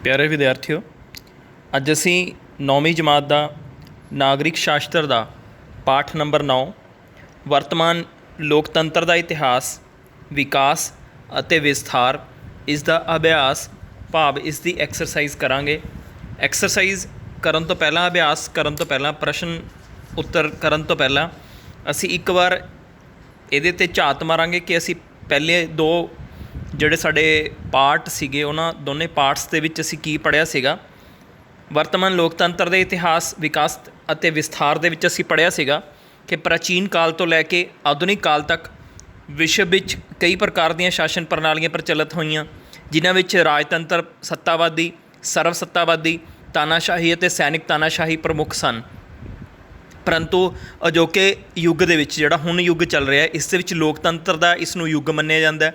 ਪਿਆਰੇ ਵਿਦਿਆਰਥੀਓ, ਅੱਜ ਅਸੀਂ 9ਵੀਂ ਜਮਾਤ ਦਾ ਨਾਗਰਿਕ ਸ਼ਾਸਤਰ ਦਾ ਪਾਠ ਨੰਬਰ 9 ਵਰਤਮਾਨ ਲੋਕਤੰਤਰ ਦਾ ਇਤਿਹਾਸ, ਵਿਕਾਸ ਅਤੇ ਵਿਸਥਾਰ, ਇਸ ਦਾ ਅਭਿਆਸ ਭਾਵ ਇਸ ਦੀ ਐਕਸਰਸਾਈਜ਼ ਕਰਾਂਗੇ। ਐਕਸਰਸਾਈਜ਼ ਕਰਨ ਤੋਂ ਪਹਿਲਾਂ, ਅਭਿਆਸ ਕਰਨ ਤੋਂ ਪਹਿਲਾਂ, ਪ੍ਰਸ਼ਨ ਉੱਤਰ ਕਰਨ ਤੋਂ ਪਹਿਲਾਂ ਅਸੀਂ ਇੱਕ ਵਾਰ ਇਹਦੇ 'ਤੇ ਝਾਤ ਮਾਰਾਂਗੇ ਕਿ ਅਸੀਂ ਪਹਿਲੇ ਦੋ ਜਿਹੜੇ ਸਾਡੇ ਪਾਰਟ ਸੀਗੇ ਉਹਨਾਂ ਦੋਨੇ ਪਾਰਟਸ ਦੇ ਵਿੱਚ ਅਸੀਂ ਕੀ ਪੜ੍ਹਿਆ ਸੀਗਾ। ਵਰਤਮਾਨ ਲੋਕਤੰਤਰ ਦੇ ਇਤਿਹਾਸ, ਵਿਕਾਸ ਅਤੇ ਵਿਸਥਾਰ ਦੇ ਵਿੱਚ ਅਸੀਂ ਪੜ੍ਹਿਆ ਸੀਗਾ ਕਿ ਪ੍ਰਾਚੀਨ ਕਾਲ ਤੋਂ ਲੈ ਕੇ ਆਧੁਨਿਕ ਕਾਲ ਤੱਕ ਵਿਸ਼ਵ ਵਿੱਚ ਕਈ ਪ੍ਰਕਾਰ ਦੀਆਂ ਸ਼ਾਸਨ ਪ੍ਰਣਾਲੀਆਂ ਪ੍ਰਚਲਿਤ ਹੋਈਆਂ, ਜਿਨ੍ਹਾਂ ਵਿੱਚ ਰਾਜਤੰਤਰ, ਸੱਤਾਵਾਦੀ, ਸਰਵ ਸੱਤਾਵਾਦੀ, ਤਾਨਾਸ਼ਾਹੀ ਅਤੇ ਸੈਨਿਕ ਤਾਨਾਸ਼ਾਹੀ ਪ੍ਰਮੁੱਖ ਸਨ। ਪਰੰਤੂ ਅਜੋਕੇ ਯੁੱਗ ਦੇ ਵਿੱਚ, ਜਿਹੜਾ ਹੁਣ ਯੁੱਗ ਚੱਲ ਰਿਹਾ, ਇਸ ਦੇ ਵਿੱਚ ਲੋਕਤੰਤਰ ਦਾ ਇਸ ਨੂੰ ਯੁੱਗ ਮੰਨਿਆ ਜਾਂਦਾ।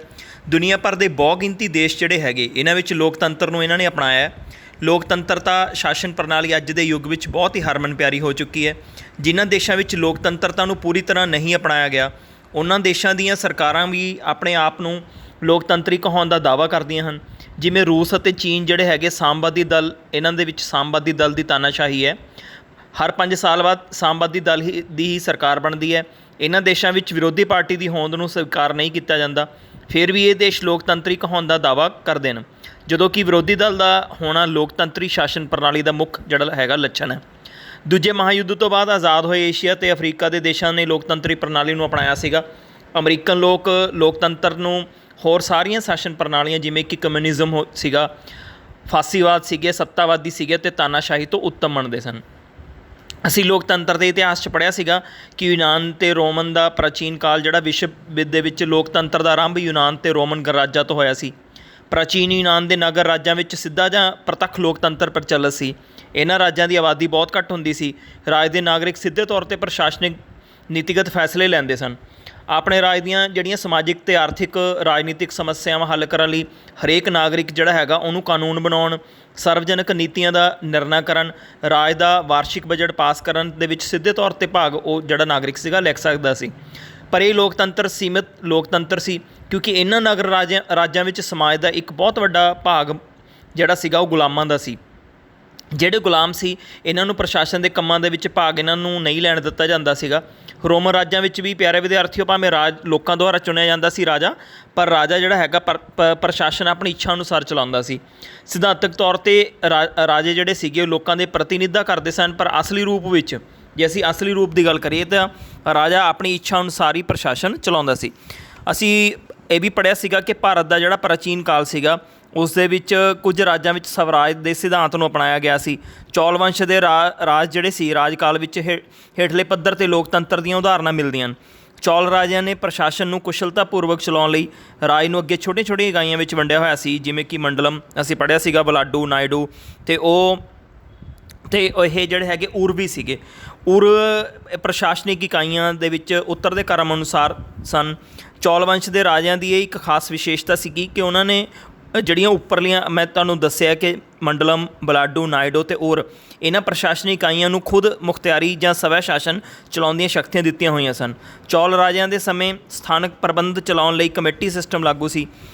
ਦੁਨੀਆ ਭਰ ਦੇ ਬਹੁਗਿਣਤੀ ਦੇਸ਼ ਜਿਹੜੇ ਹੈਗੇ, ਇਹਨਾਂ ਵਿੱਚ ਲੋਕਤੰਤਰ ਨੂੰ ਇਹਨਾਂ ਨੇ ਅਪਣਾਇਆ। ਲੋਕਤੰਤਰਤਾ ਸ਼ਾਸਨ ਪ੍ਰਣਾਲੀ ਅੱਜ ਦੇ ਯੁੱਗ ਵਿੱਚ ਬਹੁਤ ਹੀ ਹਰਮਨ ਪਿਆਰੀ ਹੋ ਚੁੱਕੀ ਹੈ। ਜਿਨ੍ਹਾਂ ਦੇਸ਼ਾਂ ਵਿੱਚ ਲੋਕਤੰਤਰਤਾ ਨੂੰ ਪੂਰੀ ਤਰ੍ਹਾਂ ਨਹੀਂ ਅਪਣਾਇਆ ਗਿਆ, ਉਹਨਾਂ ਦੇਸ਼ਾਂ ਦੀਆਂ ਸਰਕਾਰਾਂ ਵੀ ਆਪਣੇ ਆਪ ਨੂੰ ਲੋਕਤੰਤਰੀ ਕਹਾਉਣ ਦਾ ਦਾਅਵਾ ਕਰਦੀਆਂ ਹਨ। ਜਿਵੇਂ ਰੂਸ ਅਤੇ ਚੀਨ ਜਿਹੜੇ ਹੈਗੇ ਸਾਮਵਾਦੀ ਦਲ, ਇਹਨਾਂ ਦੇ ਵਿੱਚ ਸਾਮਵਾਦੀ ਦਲ ਦੀ ਤਾਨਾਸ਼ਾਹੀ ਹੈ। ਹਰ 5 ਸਾਲ ਬਾਅਦ ਸਾਮਵਾਦੀ ਦਲ ਦੀ ਹੀ ਸਰਕਾਰ ਬਣਦੀ ਹੈ। ਇਹਨਾਂ ਦੇਸ਼ਾਂ ਵਿੱਚ ਵਿਰੋਧੀ ਪਾਰਟੀ ਦੀ ਹੋਂਦ ਨੂੰ ਸਵੀਕਾਰ ਨਹੀਂ ਕੀਤਾ ਜਾਂਦਾ, ਫਿਰ ਵੀ ਇਹ ਦੇਸ਼ ਲੋਕਤੰਤਰੀ ਕਹਾਉਣ ਦਾ ਦਾਅਵਾ ਕਰਦੇ ਨੇ, ਜਦੋਂ ਕਿ ਵਿਰੋਧੀ ਦਲ ਦਾ ਹੋਣਾ ਲੋਕਤੰਤਰੀ ਸ਼ਾਸਨ ਪ੍ਰਣਾਲੀ ਦਾ ਮੁੱਖ ਜਿਹੜਾ ਹੈਗਾ ਲੱਛਣ ਹੈ। ਦੂਜੇ ਮਹਾਂਯੁੱਧ ਤੋਂ ਬਾਅਦ ਆਜ਼ਾਦ ਹੋਏ ਏਸ਼ੀਆ ਅਤੇ ਅਫਰੀਕਾ ਦੇ ਦੇਸ਼ਾਂ ਨੇ ਲੋਕਤੰਤਰੀ ਪ੍ਰਣਾਲੀ ਨੂੰ ਅਪਣਾਇਆ ਸੀਗਾ। ਅਮਰੀਕਨ ਲੋਕਤੰਤਰ ਨੂੰ ਹੋਰ ਸਾਰੀਆਂ ਸ਼ਾਸਨ ਪ੍ਰਣਾਲੀਆਂ ਜਿਵੇਂ ਕਿ ਕਮਿਊਨਿਜ਼ਮ ਸੀਗਾ, ਫਾਸੀਵਾਦ ਸੀਗੇ, ਸੱਤਾਵਾਦੀ ਸੀਗੇ ਅਤੇ ਤਾਨਾਸ਼ਾਹੀ ਤੋਂ ਉੱਤਮ ਮੰਨਦੇ ਸਨ। ਅਸੀਂ ਲੋਕਤੰਤਰ ਦੇ ਇਤਿਹਾਸ 'ਚ ਪੜ੍ਹਿਆ ਸੀਗਾ ਕਿ ਯੂਨਾਨ ਅਤੇ ਰੋਮਨ ਦਾ ਪ੍ਰਾਚੀਨ ਕਾਲ ਜਿਹੜਾ ਵਿਸ਼ਵ ਦੇ ਵਿੱਚ ਲੋਕਤੰਤਰ ਦਾ ਆਰੰਭ ਯੂਨਾਨ ਅਤੇ ਰੋਮਨ ਗਣਰਾਜਾਂ ਤੋਂ ਹੋਇਆ ਸੀ। ਪ੍ਰਾਚੀਨ ਯੂਨਾਨ ਦੇ ਨਗਰ ਰਾਜਾਂ ਵਿੱਚ ਸਿੱਧਾ ਜਾਂ ਪ੍ਰਤੱਖ ਲੋਕਤੰਤਰ ਪ੍ਰਚਲਿਤ ਸੀ। ਇਹਨਾਂ ਰਾਜਾਂ ਦੀ ਆਬਾਦੀ ਬਹੁਤ ਘੱਟ ਹੁੰਦੀ ਸੀ। ਰਾਜ ਦੇ ਨਾਗਰਿਕ ਸਿੱਧੇ ਤੌਰ 'ਤੇ ਪ੍ਰਸ਼ਾਸਨਿਕ ਨੀਤੀਗਤ ਫੈਸਲੇ ਲੈਂਦੇ ਸਨ। ਆਪਣੇ ਰਾਜ ਦੀਆਂ ਜਿਹੜੀਆਂ ਸਮਾਜਿਕ ਅਤੇ ਆਰਥਿਕ ਰਾਜਨੀਤਿਕ ਸਮੱਸਿਆਵਾਂ ਹੱਲ ਕਰਨ ਲਈ ਹਰੇਕ ਨਾਗਰਿਕ ਜਿਹੜਾ ਹੈਗਾ ਉਹਨੂੰ ਕਾਨੂੰਨ ਬਣਾਉਣ, ਸਰਵਜਨਕ ਨੀਤੀਆਂ ਦਾ ਨਿਰਣਾ ਕਰਨ, ਰਾਜ ਦਾ ਵਾਰਸ਼ਿਕ ਬਜਟ ਪਾਸ ਕਰਨ ਦੇ ਵਿੱਚ ਸਿੱਧੇ ਤੌਰ 'ਤੇ ਭਾਗ ਉਹ ਜਿਹੜਾ ਨਾਗਰਿਕ ਸੀਗਾ ਲੈ ਸਕਦਾ ਸੀ। ਪਰ ਇਹ ਲੋਕਤੰਤਰ ਸੀਮਿਤ ਲੋਕਤੰਤਰ ਸੀ, ਕਿਉਂਕਿ ਇਹਨਾਂ ਨਗਰ ਰਾਜਾਂ ਵਿੱਚ ਸਮਾਜ ਦਾ ਇੱਕ ਬਹੁਤ ਵੱਡਾ ਭਾਗ ਜਿਹੜਾ ਸੀਗਾ ਉਹ ਗੁਲਾਮਾਂ ਦਾ ਸੀ। ਜਿਹੜੇ ਗੁਲਾਮ ਸੀ, ਇਹਨਾਂ ਨੂੰ ਪ੍ਰਸ਼ਾਸਨ ਦੇ ਕੰਮਾਂ ਦੇ ਵਿੱਚ ਭਾਗ ਇਹਨਾਂ ਨੂੰ ਨਹੀਂ ਲੈਣ ਦਿੱਤਾ ਜਾਂਦਾ ਸੀਗਾ। ਰੋਮਨ ਰਾਜਾਂ ਵਿੱਚ ਵੀ ਪਿਆਰੇ ਵਿਦਿਆਰਥੀਓ, ਭਾਵੇਂ ਰਾਜ ਲੋਕਾਂ ਦੁਆਰਾ ਚੁਣਿਆ ਜਾਂਦਾ ਸੀ ਰਾਜਾ, ਪਰ ਰਾਜਾ ਜਿਹੜਾ ਹੈਗਾ ਪ੍ਰਸ਼ਾਸਨ ਆਪਣੀ ਇੱਛਾ ਅਨੁਸਾਰ ਚਲਾਉਂਦਾ ਸੀ। ਸਿਧਾਂਤਕ ਤੌਰ 'ਤੇ ਰਾਜੇ ਜਿਹੜੇ ਸੀਗੇ ਉਹ ਲੋਕਾਂ ਦੇ ਪ੍ਰਤੀਨਿਧਤਾ ਕਰਦੇ ਸਨ, ਪਰ ਅਸਲੀ ਰੂਪ ਵਿੱਚ ਜੇ ਅਸੀਂ ਅਸਲੀ ਰੂਪ ਦੀ ਗੱਲ ਕਰੀਏ ਤਾਂ ਰਾਜਾ ਆਪਣੀ ਇੱਛਾ ਅਨੁਸਾਰ ਹੀ ਪ੍ਰਸ਼ਾਸਨ ਚਲਾਉਂਦਾ ਸੀ। ਅਸੀਂ ਇਹ ਵੀ ਪੜ੍ਹਿਆ ਸੀਗਾ ਕਿ ਭਾਰਤ ਦਾ ਜਿਹੜਾ ਪ੍ਰਾਚੀਨ ਕਾਲ ਸੀਗਾ ਉਸ ਦੇ ਵਿੱਚ ਕੁਝ ਰਾਜਾਂ ਵਿੱਚ ਸਵਰਾਜ ਦੇ ਸਿਧਾਂਤ ਨੂੰ ਅਪਣਾਇਆ ਗਿਆ ਸੀ। ਚੌਲ ਵੰਸ਼ ਦੇ ਰਾਜ ਜਿਹੜੇ ਸੀ, ਰਾਜ ਕਾਲ ਵਿੱਚ ਹੇਠਲੇ ਪੱਧਰ 'ਤੇ ਲੋਕਤੰਤਰ ਦੀਆਂ ਉਦਾਹਰਨਾਂ ਮਿਲਦੀਆਂ ਹਨ। ਚੌਲ ਰਾਜਿਆਂ ਨੇ ਪ੍ਰਸ਼ਾਸਨ ਨੂੰ ਕੁਸ਼ਲਤਾਪੂਰਵਕ ਚਲਾਉਣ ਲਈ ਰਾਜ ਨੂੰ ਅੱਗੇ ਛੋਟੀਆਂ ਛੋਟੀਆਂ ਇਕਾਈਆਂ ਵਿੱਚ ਵੰਡਿਆ ਹੋਇਆ ਸੀ, ਜਿਵੇਂ ਕਿ ਮੰਡਲਮ ਅਸੀਂ ਪੜ੍ਹਿਆ ਸੀਗਾ, ਬਲਾਡੂ, ਨਾਇਡੂ ਅਤੇ ਇਹ ਜਿਹੜੇ ਹੈਗੇ ਉਰ ਵੀ ਸੀਗੇ। ਉਰ ਪ੍ਰਸ਼ਾਸਨਿਕ ਇਕਾਈਆਂ ਦੇ ਵਿੱਚ ਉੱਤਰ ਦੇ ਕ੍ਰਮ ਅਨੁਸਾਰ ਸਨ। ਚੌਲ ਵੰਸ਼ ਦੇ ਰਾਜਿਆਂ ਦੀ ਇਹ ਇੱਕ ਖਾਸ ਵਿਸ਼ੇਸ਼ਤਾ ਸੀਗੀ ਕਿ ਉਹਨਾਂ ਨੇ ਜਿਹੜੀਆਂ ਉੱਪਰਲੀਆਂ ਮੈਂ ਤੁਹਾਨੂੰ ਦੱਸਿਆ ਕਿ ਮੰਡਲਮ, ਬਲਾਡੂ, ਨਾਇਡੂ ਅਤੇ ਉਰ, ਇਹਨਾਂ ਪ੍ਰਸ਼ਾਸਨਿਕ ਇਕਾਈਆਂ ਨੂੰ ਖੁਦ ਮੁਖਤਿਆਰੀ ਜਾਂ ਸਵੈ ਸ਼ਾਸਨ ਚਲਾਉਣ ਦੀਆਂ ਸ਼ਕਤੀਆਂ ਦਿੱਤੀਆਂ ਹੋਈਆਂ ਸਨ। ਚੌਲ ਰਾਜਿਆਂ ਦੇ ਸਮੇਂ ਸਥਾਨਕ ਪ੍ਰਬੰਧ ਚਲਾਉਣ ਲਈ ਕਮੇਟੀ ਸਿਸਟਮ ਲਾਗੂ ਸੀ,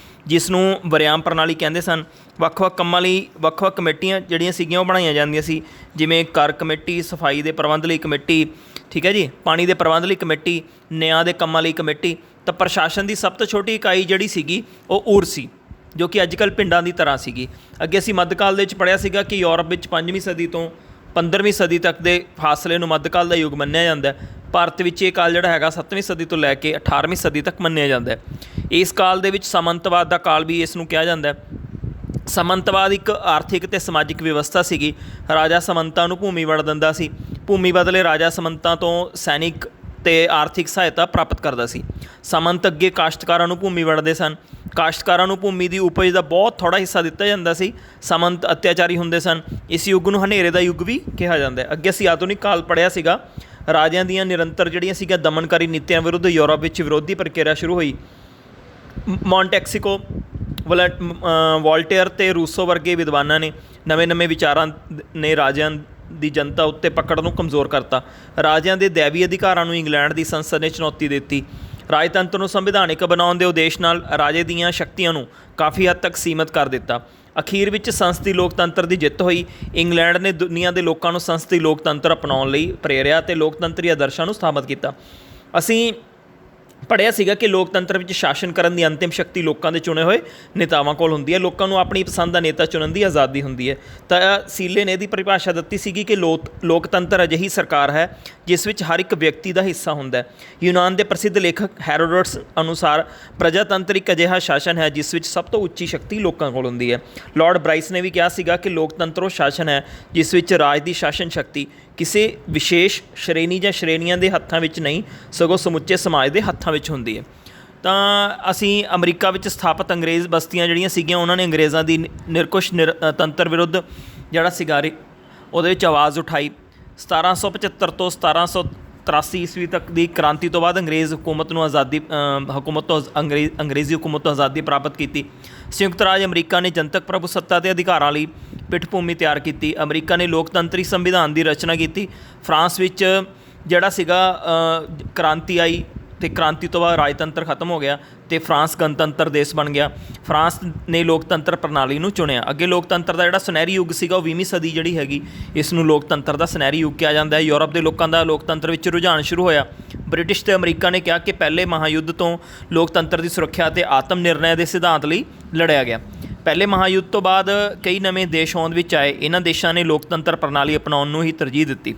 ਜਿਸ ਨੂੰ ਵਰਿਆਮ ਪ੍ਰਣਾਲੀ ਕਹਿੰਦੇ ਸਨ। ਵੱਖ-ਵੱਖ ਕੰਮਾਂ ਲਈ ਵੱਖ-ਵੱਖ ਕਮੇਟੀਆਂ ਜਿਹੜੀਆਂ ਸੀਗੀਆਂ ਉਹ ਬਣਾਈਆਂ ਜਾਂਦੀਆਂ ਸੀ, ਜਿਵੇਂ ਕਰ ਕਮੇਟੀ, ਸਫਾਈ ਦੇ ਪ੍ਰਬੰਧ ਲਈ ਕਮੇਟੀ, ਠੀਕ ਹੈ ਜੀ, ਪਾਣੀ ਦੇ ਪ੍ਰਬੰਧ ਲਈ ਕਮੇਟੀ, ਨਿਆਂ ਦੇ ਕੰਮਾਂ ਲਈ ਕਮੇਟੀ। ਤਾਂ ਪ੍ਰਸ਼ਾਸਨ ਦੀ ਸਭ ਤੋਂ ਛੋਟੀ ਇਕਾਈ ਜਿਹੜੀ ਸੀਗੀ ਉਹ ਉਰ ਸੀ, ਜੋ ਕਿ ਅੱਜ ਕੱਲ੍ਹ ਪਿੰਡਾਂ ਦੀ ਤਰ੍ਹਾਂ ਸੀਗੀ। ਅੱਗੇ ਅਸੀਂ ਮੱਧਕਾਲ ਦੇ ਵਿੱਚ ਪੜ੍ਹਿਆ ਸੀਗਾ ਕਿ ਯੂਰਪ ਵਿੱਚ 5ਵੀਂ ਸਦੀ ਤੋਂ 15ਵੀਂ ਸਦੀ ਤੱਕ ਦੇ ਫਾਸਲੇ ਨੂੰ ਮੱਧਕਾਲ ਦਾ ਯੁੱਗ ਮੰਨਿਆ ਜਾਂਦਾ। ਭਾਰਤ ਵਿੱਚ ਇਹ ਕਾਲ ਜਿਹੜਾ ਹੈਗਾ 7ਵੀਂ ਸਦੀ ਤੋਂ ਲੈ ਕੇ 18ਵੀਂ ਸਦੀ ਤੱਕ ਮੰਨਿਆ ਜਾਂਦਾ। ਇਸ ਕਾਲ ਦੇ ਵਿੱਚ ਸਾਮੰਤਵਾਦ ਦਾ ਕਾਲ ਵੀ ਇਸ ਨੂੰ ਕਿਹਾ ਜਾਂਦਾ। ਸਾਮੰਤਵਾਦ ਇੱਕ ਆਰਥਿਕ ਅਤੇ ਸਮਾਜਿਕ ਵਿਵਸਥਾ ਸੀਗੀ। ਰਾਜਾ ਸਾਮੰਤਾਂ ਨੂੰ ਭੂਮੀ ਵੰਡ ਦਿੰਦਾ ਸੀ। ਭੂਮੀ ਬਦਲੇ ਰਾਜਾ ਸਾਮੰਤਾਂ ਤੋਂ ਸੈਨਿਕ ਅਤੇ ਆਰਥਿਕ ਸਹਾਇਤਾ ਪ੍ਰਾਪਤ ਕਰਦਾ ਸੀ। ਸਾਮੰਤ ਅੱਗੇ ਕਾਸ਼ਤਕਾਰਾਂ ਨੂੰ ਭੂਮੀ ਵੰਡਦੇ ਸਨ। ਕਾਸ਼ਤਕਾਰਾਂ ਨੂੰ ਭੂਮੀ ਦੀ ਉਪਜ ਦਾ ਬਹੁਤ ਥੋੜ੍ਹਾ ਹਿੱਸਾ ਦਿੱਤਾ ਜਾਂਦਾ ਸੀ। ਸਾਮੰਤ ਅਤਿਆਚਾਰੀ ਹੁੰਦੇ ਸਨ। ਇਸ ਯੁੱਗ ਨੂੰ ਹਨੇਰੇ ਦਾ ਯੁੱਗ ਵੀ ਕਿਹਾ ਜਾਂਦਾ। ਅੱਗੇ ਅਸੀਂ ਆਧੁਨਿਕ ਕਾਲ ਪੜ੍ਹਿਆ ਸੀਗਾ। ਰਾਜਿਆਂ ਦੀਆਂ ਨਿਰੰਤਰ ਜਿਹੜੀਆਂ ਸੀਗੀਆਂ ਦਮਨਕਾਰੀ ਨੀਤੀਆਂ ਵਿਰੁੱਧ ਯੂਰਪ ਵਿੱਚ ਵਿਰੋਧੀ ਪ੍ਰਕਿਰਿਆ ਸ਼ੁਰੂ ਹੋਈ। ਮੌਂਟੈਕਸਿਕੋ, ਵੋਲਟੇਅਰ ਅਤੇ ਰੂਸੋ ਵਰਗੇ ਵਿਦਵਾਨਾਂ ਨੇ ਨਵੇਂ ਵਿਚਾਰਾਂ ਨੇ ਰਾਜਿਆਂ ਦੀ ਜਨਤਾ ਉੱਤੇ ਪਕੜ ਨੂੰ ਕਮਜ਼ੋਰ ਕਰਤਾ। ਰਾਜਿਆਂ ਦੇ ਦੈਵੀ ਅਧਿਕਾਰਾਂ ਨੂੰ ਇੰਗਲੈਂਡ ਦੀ ਸੰਸਦ ਨੇ ਚੁਣੌਤੀ ਦਿੱਤੀ। ਰਾਜਤੰਤਰ ਨੂੰ ਸੰਵਿਧਾਨਿਕ ਬਣਾਉਣ ਦੇ ਉਦੇਸ਼ ਨਾਲ ਰਾਜੇ ਦੀਆਂ ਸ਼ਕਤੀਆਂ ਨੂੰ ਕਾਫੀ ਹੱਦ ਤੱਕ ਸੀਮਤ ਕਰ ਦਿੱਤਾ। ਅਖੀਰ ਵਿੱਚ ਸੰਸਦੀ ਲੋਕਤੰਤਰ ਦੀ ਜਿੱਤ ਹੋਈ। ਇੰਗਲੈਂਡ ਨੇ ਦੁਨੀਆ ਦੇ ਲੋਕਾਂ ਨੂੰ ਸੰਸਦੀ ਲੋਕਤੰਤਰ ਅਪਣਾਉਣ ਲਈ ਪ੍ਰੇਰਿਆ ਅਤੇ ਲੋਕਤੰਤਰੀ ਆਦਰਸ਼ਾਂ ਨੂੰ ਸਥਾਪਿਤ ਕੀਤਾ। ਅਸੀਂ ਪੜ੍ਹਿਆ ਸੀਗਾ ਕਿ ਲੋਕਤੰਤਰ ਵਿੱਚ ਸ਼ਾਸਨ ਕਰਨ ਦੀ ਅੰਤਿਮ ਸ਼ਕਤੀ ਲੋਕਾਂ ਦੇ ਚੁਣੇ ਹੋਏ ਨੇਤਾਵਾਂ ਕੋਲ ਹੁੰਦੀ ਹੈ। ਲੋਕਾਂ ਨੂੰ ਆਪਣੀ ਪਸੰਦ ਦਾ ਨੇਤਾ ਚੁਣਨ ਦੀ ਆਜ਼ਾਦੀ ਹੁੰਦੀ ਹੈ। ਤਾਂ ਸੀਲੇ ਨੇ ਇਹਦੀ ਪਰਿਭਾਸ਼ਾ ਦਿੱਤੀ ਸੀਗੀ ਕਿ ਲੋਕਤੰਤਰ ਅਜਿਹੀ ਸਰਕਾਰ ਹੈ ਜਿਸ ਵਿੱਚ ਹਰ ਇੱਕ ਵਿਅਕਤੀ ਦਾ ਹਿੱਸਾ ਹੁੰਦਾ ਹੈ। ਯੂਨਾਨ ਦੇ ਪ੍ਰਸਿੱਧ ਲੇਖਕ ਹੈਰੋਡੋਟਸ ਅਨੁਸਾਰ ਪ੍ਰਜਾਤੰਤਰ ਇੱਕ ਅਜਿਹਾ ਸ਼ਾਸਨ ਹੈ ਜਿਸ ਵਿੱਚ ਸਭ ਤੋਂ ਉੱਚੀ ਸ਼ਕਤੀ ਲੋਕਾਂ ਕੋਲ ਹੁੰਦੀ ਹੈ। ਲਾਰਡ ਬ੍ਰਾਈਸ ਨੇ ਵੀ ਕਿਹਾ ਸੀਗਾ ਕਿ ਲੋਕਤੰਤਰ ਉਹ ਸ਼ਾਸਨ ਹੈ ਜਿਸ ਵਿੱਚ ਰਾਜ ਦੀ ਸ਼ਾਸਨ ਸ਼ਕਤੀ ਕਿਸੇ ਵਿਸ਼ੇਸ਼ ਸ਼੍ਰੇਣੀ ਜਾਂ ਸ਼੍ਰੇਣੀਆਂ ਦੇ ਹੱਥਾਂ ਵਿੱਚ ਨਹੀਂ, ਸਗੋਂ ਸਮੁੱਚੇ ਸਮਾਜ ਦੇ ਹੱਥਾਂ ਵਿੱਚ ਹੁੰਦੀ ਹੈ। ਤਾਂ ਅਸੀਂ ਅਮਰੀਕਾ ਵਿੱਚ ਸਥਾਪਿਤ ਅੰਗਰੇਜ਼ ਬਸਤੀਆਂ ਜਿਹੜੀਆਂ ਸੀਗੀਆਂ ਉਹਨਾਂ ਨੇ ਅੰਗਰੇਜ਼ਾਂ ਦੀ ਨਿਰਕੁਸ਼ ਤੰਤਰ ਵਿਰੁੱਧ ਜਿਹੜਾ ਸੀਗਾ ਉਹਦੇ ਵਿੱਚ ਆਵਾਜ਼ ਉਠਾਈ। 1775 ਤੋਂ 1783 ਈਸਵੀ ਤੱਕ ਦੀ ਕ੍ਰਾਂਤੀ ਤੋਂ ਬਾਅਦ ਅੰਗਰੇਜ਼ ਹਕੂਮਤ ਨੂੰ ਅੰਗਰੇਜ਼ੀ ਹਕੂਮਤ ਤੋਂ ਆਜ਼ਾਦੀ ਪ੍ਰਾਪਤ ਕੀਤੀ। ਸੰਯੁਕਤ ਰਾਜ ਅਮਰੀਕਾ ਨੇ ਜਨਤਕ ਪ੍ਰਭੂਸੱਤਾ ਦੇ ਅਧਿਕਾਰਾਂ ਲਈ ਪਿੱਠ ਭੂਮੀ ਤਿਆਰ ਕੀਤੀ। ਅਮਰੀਕਾ ਨੇ ਲੋਕਤੰਤਰੀ ਸੰਵਿਧਾਨ ਦੀ ਰਚਨਾ ਕੀਤੀ। ਫਰਾਂਸ ਵਿੱਚ ਜਿਹੜਾ ਸੀਗਾ ਕ੍ਰਾਂਤੀ ਆਈ ਅਤੇ ਕ੍ਰਾਂਤੀ ਤੋਂ ਬਾਅਦ ਰਾਜਤੰਤਰ ਖਤਮ ਹੋ ਗਿਆ ਅਤੇ ਫਰਾਂਸ ਗਣਤੰਤਰ ਦੇਸ਼ ਬਣ ਗਿਆ। ਫਰਾਂਸ ਨੇ ਲੋਕਤੰਤਰ ਪ੍ਰਣਾਲੀ ਨੂੰ ਚੁਣਿਆ। ਅੱਗੇ ਲੋਕਤੰਤਰ ਦਾ ਜਿਹੜਾ ਸੁਨਹਿਰੀ ਯੁੱਗ ਸੀਗਾ ਉਹ 20ਵੀਂ ਸਦੀ ਜਿਹੜੀ ਹੈਗੀ ਇਸ ਨੂੰ ਲੋਕਤੰਤਰ ਦਾ ਸੁਨਹਿਰੀ ਯੁੱਗ ਕਿਹਾ ਜਾਂਦਾ ਹੈ। ਯੂਰਪ ਦੇ ਲੋਕਾਂ ਦਾ ਲੋਕਤੰਤਰ ਵਿੱਚ ਰੁਝਾਨ ਸ਼ੁਰੂ ਹੋਇਆ। ਬ੍ਰਿਟਿਸ਼ ਅਤੇ ਅਮਰੀਕਾ ਨੇ ਕਿਹਾ ਕਿ ਪਹਿਲੇ ਮਹਾਂਯੁੱਧ ਤੋਂ ਲੋਕਤੰਤਰ ਦੀ ਸੁਰੱਖਿਆ ਅਤੇ ਆਤਮ ਨਿਰਣੈ ਦੇ ਸਿਧਾਂਤ ਲਈ ਲੜਿਆ ਗਿਆ। ਪਹਿਲੇ ਮਹਾਂਯੁੱਧ ਤੋਂ ਬਾਅਦ ਕਈ ਨਵੇਂ ਦੇਸ਼ ਹੋਂਦ ਵਿੱਚ ਆਏ। ਇਹਨਾਂ ਦੇਸ਼ਾਂ ਨੇ ਲੋਕਤੰਤਰ ਪ੍ਰਣਾਲੀ ਅਪਣਾਉਣ ਨੂੰ ਹੀ ਤਰਜੀਹ ਦਿੱਤੀ।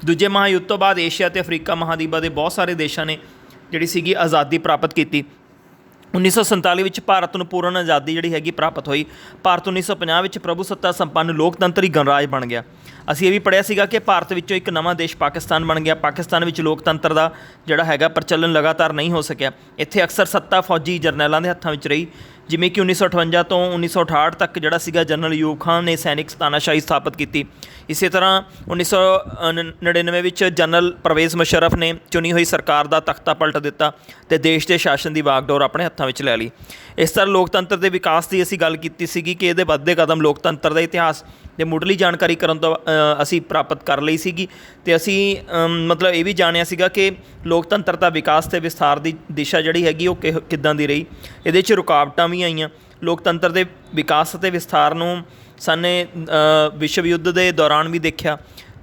ਦੂਜੇ ਮਹਾਂਯੁੱਧ ਤੋਂ ਬਾਅਦ ਏਸ਼ੀਆ ਅਤੇ ਅਫਰੀਕਾ ਮਹਾਂਦੀਪਾਂ ਦੇ ਬਹੁਤ ਸਾਰੇ ਦੇਸ਼ਾਂ ਨੇ ਜਿਹੜੀ ਸੀਗੀ ਆਜ਼ਾਦੀ ਪ੍ਰਾਪਤ ਕੀਤੀ। 1947 ਵਿੱਚ ਭਾਰਤ ਨੂੰ ਪੂਰਨ ਆਜ਼ਾਦੀ ਜਿਹੜੀ ਹੈਗੀ ਪ੍ਰਾਪਤ ਹੋਈ। ਭਾਰਤ 1950 ਵਿੱਚ ਪ੍ਰਭੂਸੱਤਾ ਸੰਪੰਨ ਲੋਕਤੰਤਰੀ ਗਣਰਾਜ ਬਣ ਗਿਆ। ਅਸੀਂ ਇਹ ਵੀ ਪੜ੍ਹਿਆ ਸੀਗਾ ਕਿ ਭਾਰਤ ਵਿੱਚੋਂ ਇੱਕ ਨਵਾਂ ਦੇਸ਼ ਪਾਕਿਸਤਾਨ ਬਣ ਗਿਆ। ਪਾਕਿਸਤਾਨ ਵਿੱਚ ਲੋਕਤੰਤਰ ਦਾ ਜਿਹੜਾ ਹੈਗਾ ਪ੍ਰਚਲਨ ਲਗਾਤਾਰ ਨਹੀਂ ਹੋ ਸਕਿਆ। ਇੱਥੇ ਅਕਸਰ ਸੱਤਾ ਫੌਜੀ ਜਰਨੈਲਾਂ ਦੇ ਹੱਥਾਂ ਵਿੱਚ ਰਹੀ। ਜਿਵੇਂ ਕਿ 1958 ਤੋਂ 1968 ਤੱਕ ਜਿਹੜਾ ਸੀਗਾ ਜਨਰਲ ਅਯੂਬ ਖਾਨ ਨੇ ਸੈਨਿਕ ਤਾਨਾਸ਼ਾਹੀ ਸਥਾਪਿਤ ਕੀਤੀ। ਇਸੇ ਤਰ੍ਹਾਂ 1999 ਵਿੱਚ ਜਨਰਲ ਪਰਵੇਜ਼ ਮੁਸ਼ੱਰਫ ਨੇ ਚੁਣੀ ਹੋਈ ਸਰਕਾਰ ਦਾ ਤਖਤਾ ਪਲਟ ਦਿੱਤਾ ਅਤੇ ਦੇਸ਼ ਦੇ ਸ਼ਾਸਨ ਦੀ ਵਾਗਡੋਰ ਆਪਣੇ ਹੱਥਾਂ ਵਿੱਚ ਲੈ ਲਈ। ਇਸ ਤਰ੍ਹਾਂ ਲੋਕਤੰਤਰ ਦੇ ਵਿਕਾਸ ਦੀ ਅਸੀਂ ਗੱਲ ਕੀਤੀ ਸੀਗੀ ਕਿ ਇਹਦੇ ਵੱਧਦੇ ਕਦਮ ਲੋਕਤੰਤਰ ਦਾ ਇਤਿਹਾਸ ਦੇ ਮੁੱਢਲੀ ਜਾਣਕਾਰੀ ਕਰਨ ਤੋਂ ਅਸੀਂ ਪ੍ਰਾਪਤ ਕਰ ਲਈ ਸੀਗੀ ਅਤੇ ਅਸੀਂ ਮਤਲਬ ਇਹ ਵੀ ਜਾਣਿਆ ਸੀਗਾ ਕਿ ਲੋਕਤੰਤਰ ਦਾ ਵਿਕਾਸ ਅਤੇ ਵਿਸਥਾਰ ਦੀ ਦਿਸ਼ਾ ਜਿਹੜੀ ਹੈਗੀ ਉਹ ਕਿੱਦਾਂ ਦੀ ਰਹੀ। ਇਹਦੇ 'ਚ ਰੁਕਾਵਟਾਂ ਵੀ ਆਈਆਂ। ਲੋਕਤੰਤਰ ਦੇ ਵਿਕਾਸ ਅਤੇ ਵਿਸਥਾਰ ਨੂੰ ਸਾਨੇ ਵਿਸ਼ਵ ਯੁੱਧ ਦੇ ਦੌਰਾਨ ਵੀ ਦੇਖਿਆ।